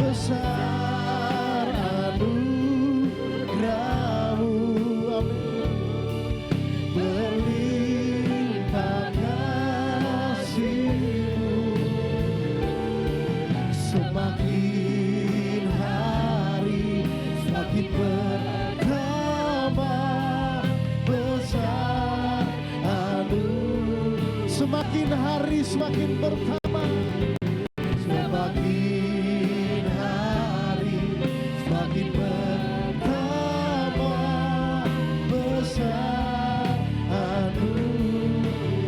besar anugerah-Mu. Amin. Berlimpah kasih-Mu, semakin hari semakin bertambah besar semakin hari semakin bertambah, semakin hari semakin bertambah besar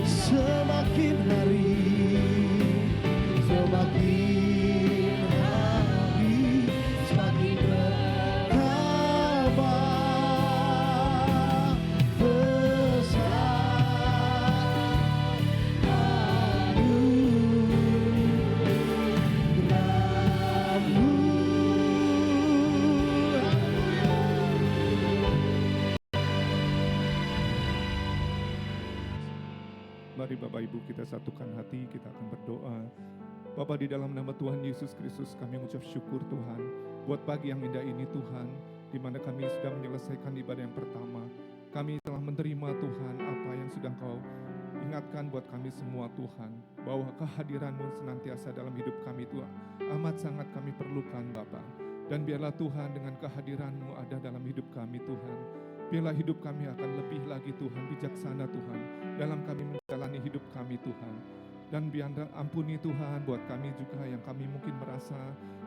semakin hari semakin hari semakin bertambah Mari Bapak Ibu kita satukan hati, kita akan berdoa. Bapa, di dalam nama Tuhan Yesus Kristus kami mengucap syukur Tuhan buat pagi yang indah ini Tuhan, di mana kami sudah menyelesaikan ibadah yang pertama. Kami telah menerima Tuhan apa yang sudah Kau ingatkan buat kami semua Tuhan, bahwa kehadiran-Mu senantiasa dalam hidup kami Tuhan amat sangat kami perlukan Bapa. Dan biarlah Tuhan dengan kehadiran-Mu ada dalam hidup kami Tuhan. Biarlah hidup kami akan lebih lagi Tuhan bijaksana Tuhan dalam kami menjalani hidup kami Tuhan. Dan biarlah ampuni Tuhan buat kami juga yang kami mungkin merasa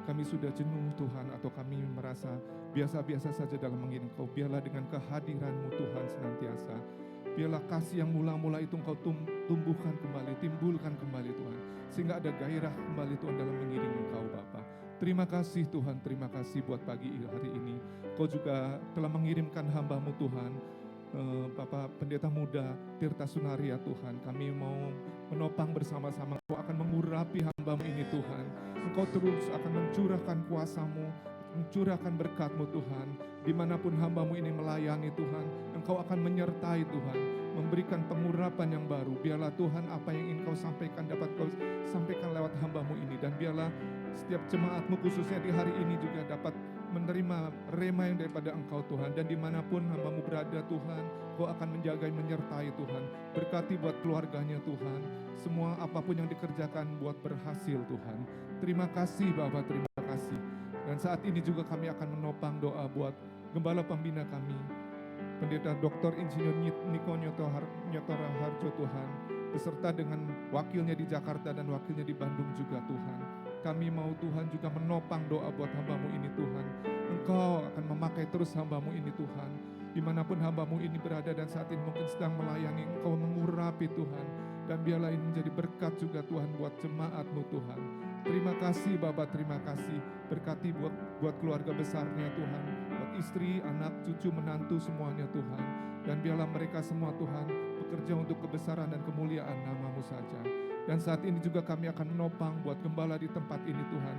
kami sudah jenuh Tuhan, atau kami merasa biasa-biasa saja dalam mengiring Kau. Biarlah dengan kehadiran-Mu Tuhan senantiasa, biarlah kasih yang mula-mula itu Engkau tumbuhkan kembali, timbulkan kembali Tuhan, sehingga ada gairah kembali Tuhan dalam mengiring Engkau Bapa. Terima kasih Tuhan, terima kasih buat pagi hari ini. Kau juga telah mengirimkan hamba-Mu Tuhan, Bapak Pendeta Muda Tirta Sunaria Tuhan. Kami mau menopang bersama-sama. Engkau akan mengurapi hamba-Mu ini Tuhan. Engkau terus akan mencurahkan kuasa-Mu, mencurahkan berkat-Mu Tuhan. Dimanapun hamba-Mu ini melayani Tuhan, Engkau akan menyertai Tuhan, memberikan pengurapan yang baru. Biarlah Tuhan apa yang ingin Kau sampaikan dapat Kau sampaikan lewat hamba-Mu ini. Dan biarlah setiap jemaat-Mu khususnya di hari ini juga dapat menerima rema yang daripada Engkau Tuhan. Dan dimanapun hamba-Mu berada Tuhan, Kau akan menjaga, menyertai Tuhan. Berkati buat keluarganya Tuhan. Semua apapun yang dikerjakan buat berhasil Tuhan. Terima kasih Bapa, terima kasih. Dan saat ini juga kami akan menopang doa buat Gembala Pembina kami, Pendeta Dr. Insinyur Niko Nyotora Harjo Tuhan, beserta dengan wakilnya di Jakarta dan wakilnya di Bandung juga Tuhan. Kami mau Tuhan juga menopang doa buat hamba-Mu ini Tuhan. Engkau akan memakai terus hamba-Mu ini Tuhan. Dimanapun hamba-Mu ini berada dan saat ini mungkin sedang melayani, Engkau mengurapi Tuhan. Dan biarlah ini menjadi berkat juga Tuhan buat jemaat-Mu Tuhan. Terima kasih Bapa, terima kasih. Berkati buat keluarga besarnya Tuhan. Buat istri, anak, cucu, menantu semuanya Tuhan. Dan biarlah mereka semua Tuhan bekerja untuk kebesaran dan kemuliaan nama-Mu saja. Dan saat ini juga kami akan menopang buat gembala di tempat ini Tuhan.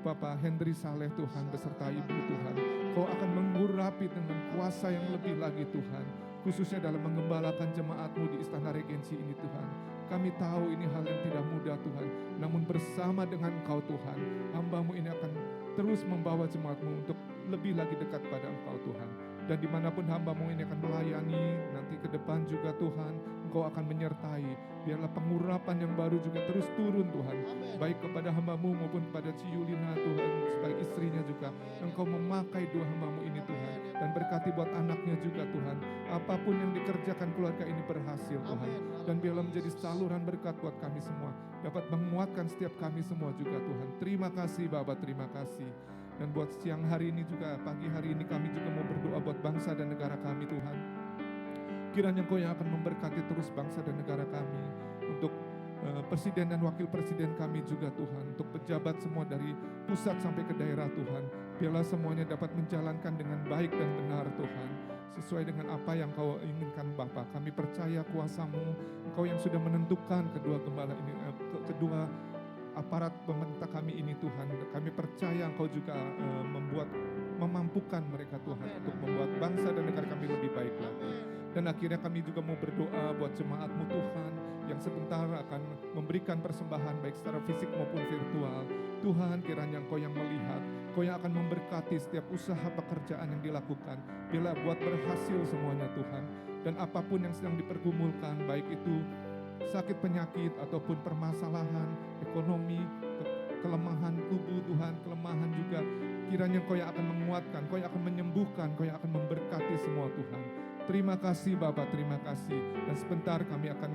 Bapak Hendri Saleh Tuhan beserta Ibu Tuhan. Kau akan mengurapi dengan kuasa yang lebih lagi Tuhan. Khususnya dalam menggembalakan jemaat-Mu di Istana Regensi ini Tuhan. Kami tahu ini hal yang tidak mudah Tuhan. Namun bersama dengan Engkau Tuhan, hamba-Mu ini akan terus membawa jemaat-Mu untuk lebih lagi dekat pada Engkau Tuhan. Dan dimanapun hamba-Mu ini akan melayani nanti ke depan juga Tuhan, Engkau akan menyertai. Biarlah pengurapan yang baru juga terus turun Tuhan. Baik kepada hamba-Mu maupun kepada Ciyulina Tuhan, sebagai istrinya juga. Engkau memakai dua hamba-Mu ini Tuhan. Dan berkati buat anaknya juga Tuhan. Apapun yang dikerjakan keluarga ini berhasil Tuhan. Dan biarlah menjadi saluran berkat buat kami semua. Dapat menguatkan setiap kami semua juga Tuhan. Terima kasih Bapak, terima kasih. Dan buat siang hari ini juga, pagi hari ini kami juga mau berdoa buat bangsa dan negara kami Tuhan. Kiranya Engkau yang akan memberkati terus bangsa dan negara kami. Untuk presiden dan wakil presiden kami juga Tuhan. Untuk pejabat semua dari pusat sampai ke daerah Tuhan. Biarlah semuanya dapat menjalankan dengan baik dan benar Tuhan. Sesuai dengan apa yang Kau inginkan Bapa. Kami percaya kuasa-Mu. Engkau yang sudah menentukan kedua gembala ini, kedua aparat pemerintah kami ini Tuhan. Kami percaya Engkau juga memampukan mereka Tuhan untuk membuat bangsa dan negara kami lebih baik lagi. Dan akhirnya kami juga mau berdoa buat jemaat-Mu Tuhan yang sebentar akan memberikan persembahan baik secara fisik maupun virtual. Tuhan, kiranya Engkau yang melihat, Engkau yang akan memberkati setiap usaha pekerjaan yang dilakukan. Bila buat berhasil semuanya Tuhan. Dan apapun yang sedang dipergumulkan, baik itu sakit penyakit ataupun permasalahan ekonomi, kelemahan tubuh Tuhan, kelemahan juga, kiranya Engkau yang akan menguatkan, Engkau yang akan menyembuhkan, Engkau yang akan memberkati semua Tuhan. Terima kasih Bapak, terima kasih. Dan sebentar kami akan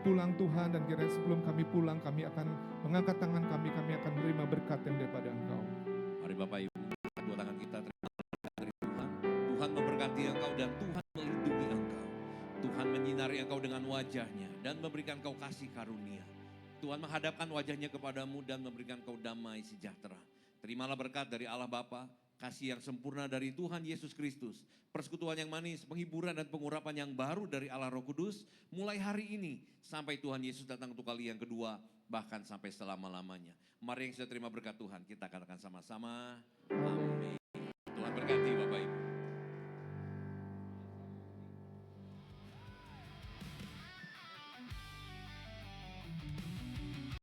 pulang Tuhan, dan kiranya sebelum kami pulang kami akan mengangkat tangan kami akan menerima berkat yang daripada Engkau. Mari Bapak Ibu, dua tangan kita terima berkat dari Tuhan. Tuhan memberkati Engkau dan Tuhan melindungi Engkau. Tuhan menyinari Engkau dengan wajahnya dan memberikan Engkau kasih karunia. Tuhan menghadapkan wajahnya kepadamu dan memberikan Engkau damai sejahtera. Terimalah berkat dari Allah Bapa, kasih yang sempurna dari Tuhan Yesus Kristus, persekutuan yang manis, penghiburan dan pengurapan yang baru dari Allah Roh Kudus, mulai hari ini sampai Tuhan Yesus datang untuk kali yang kedua, bahkan sampai selama-lamanya. Mari yang sudah terima berkat Tuhan, kita katakan sama-sama, amin. Tuhan berkati Bapak Ibu.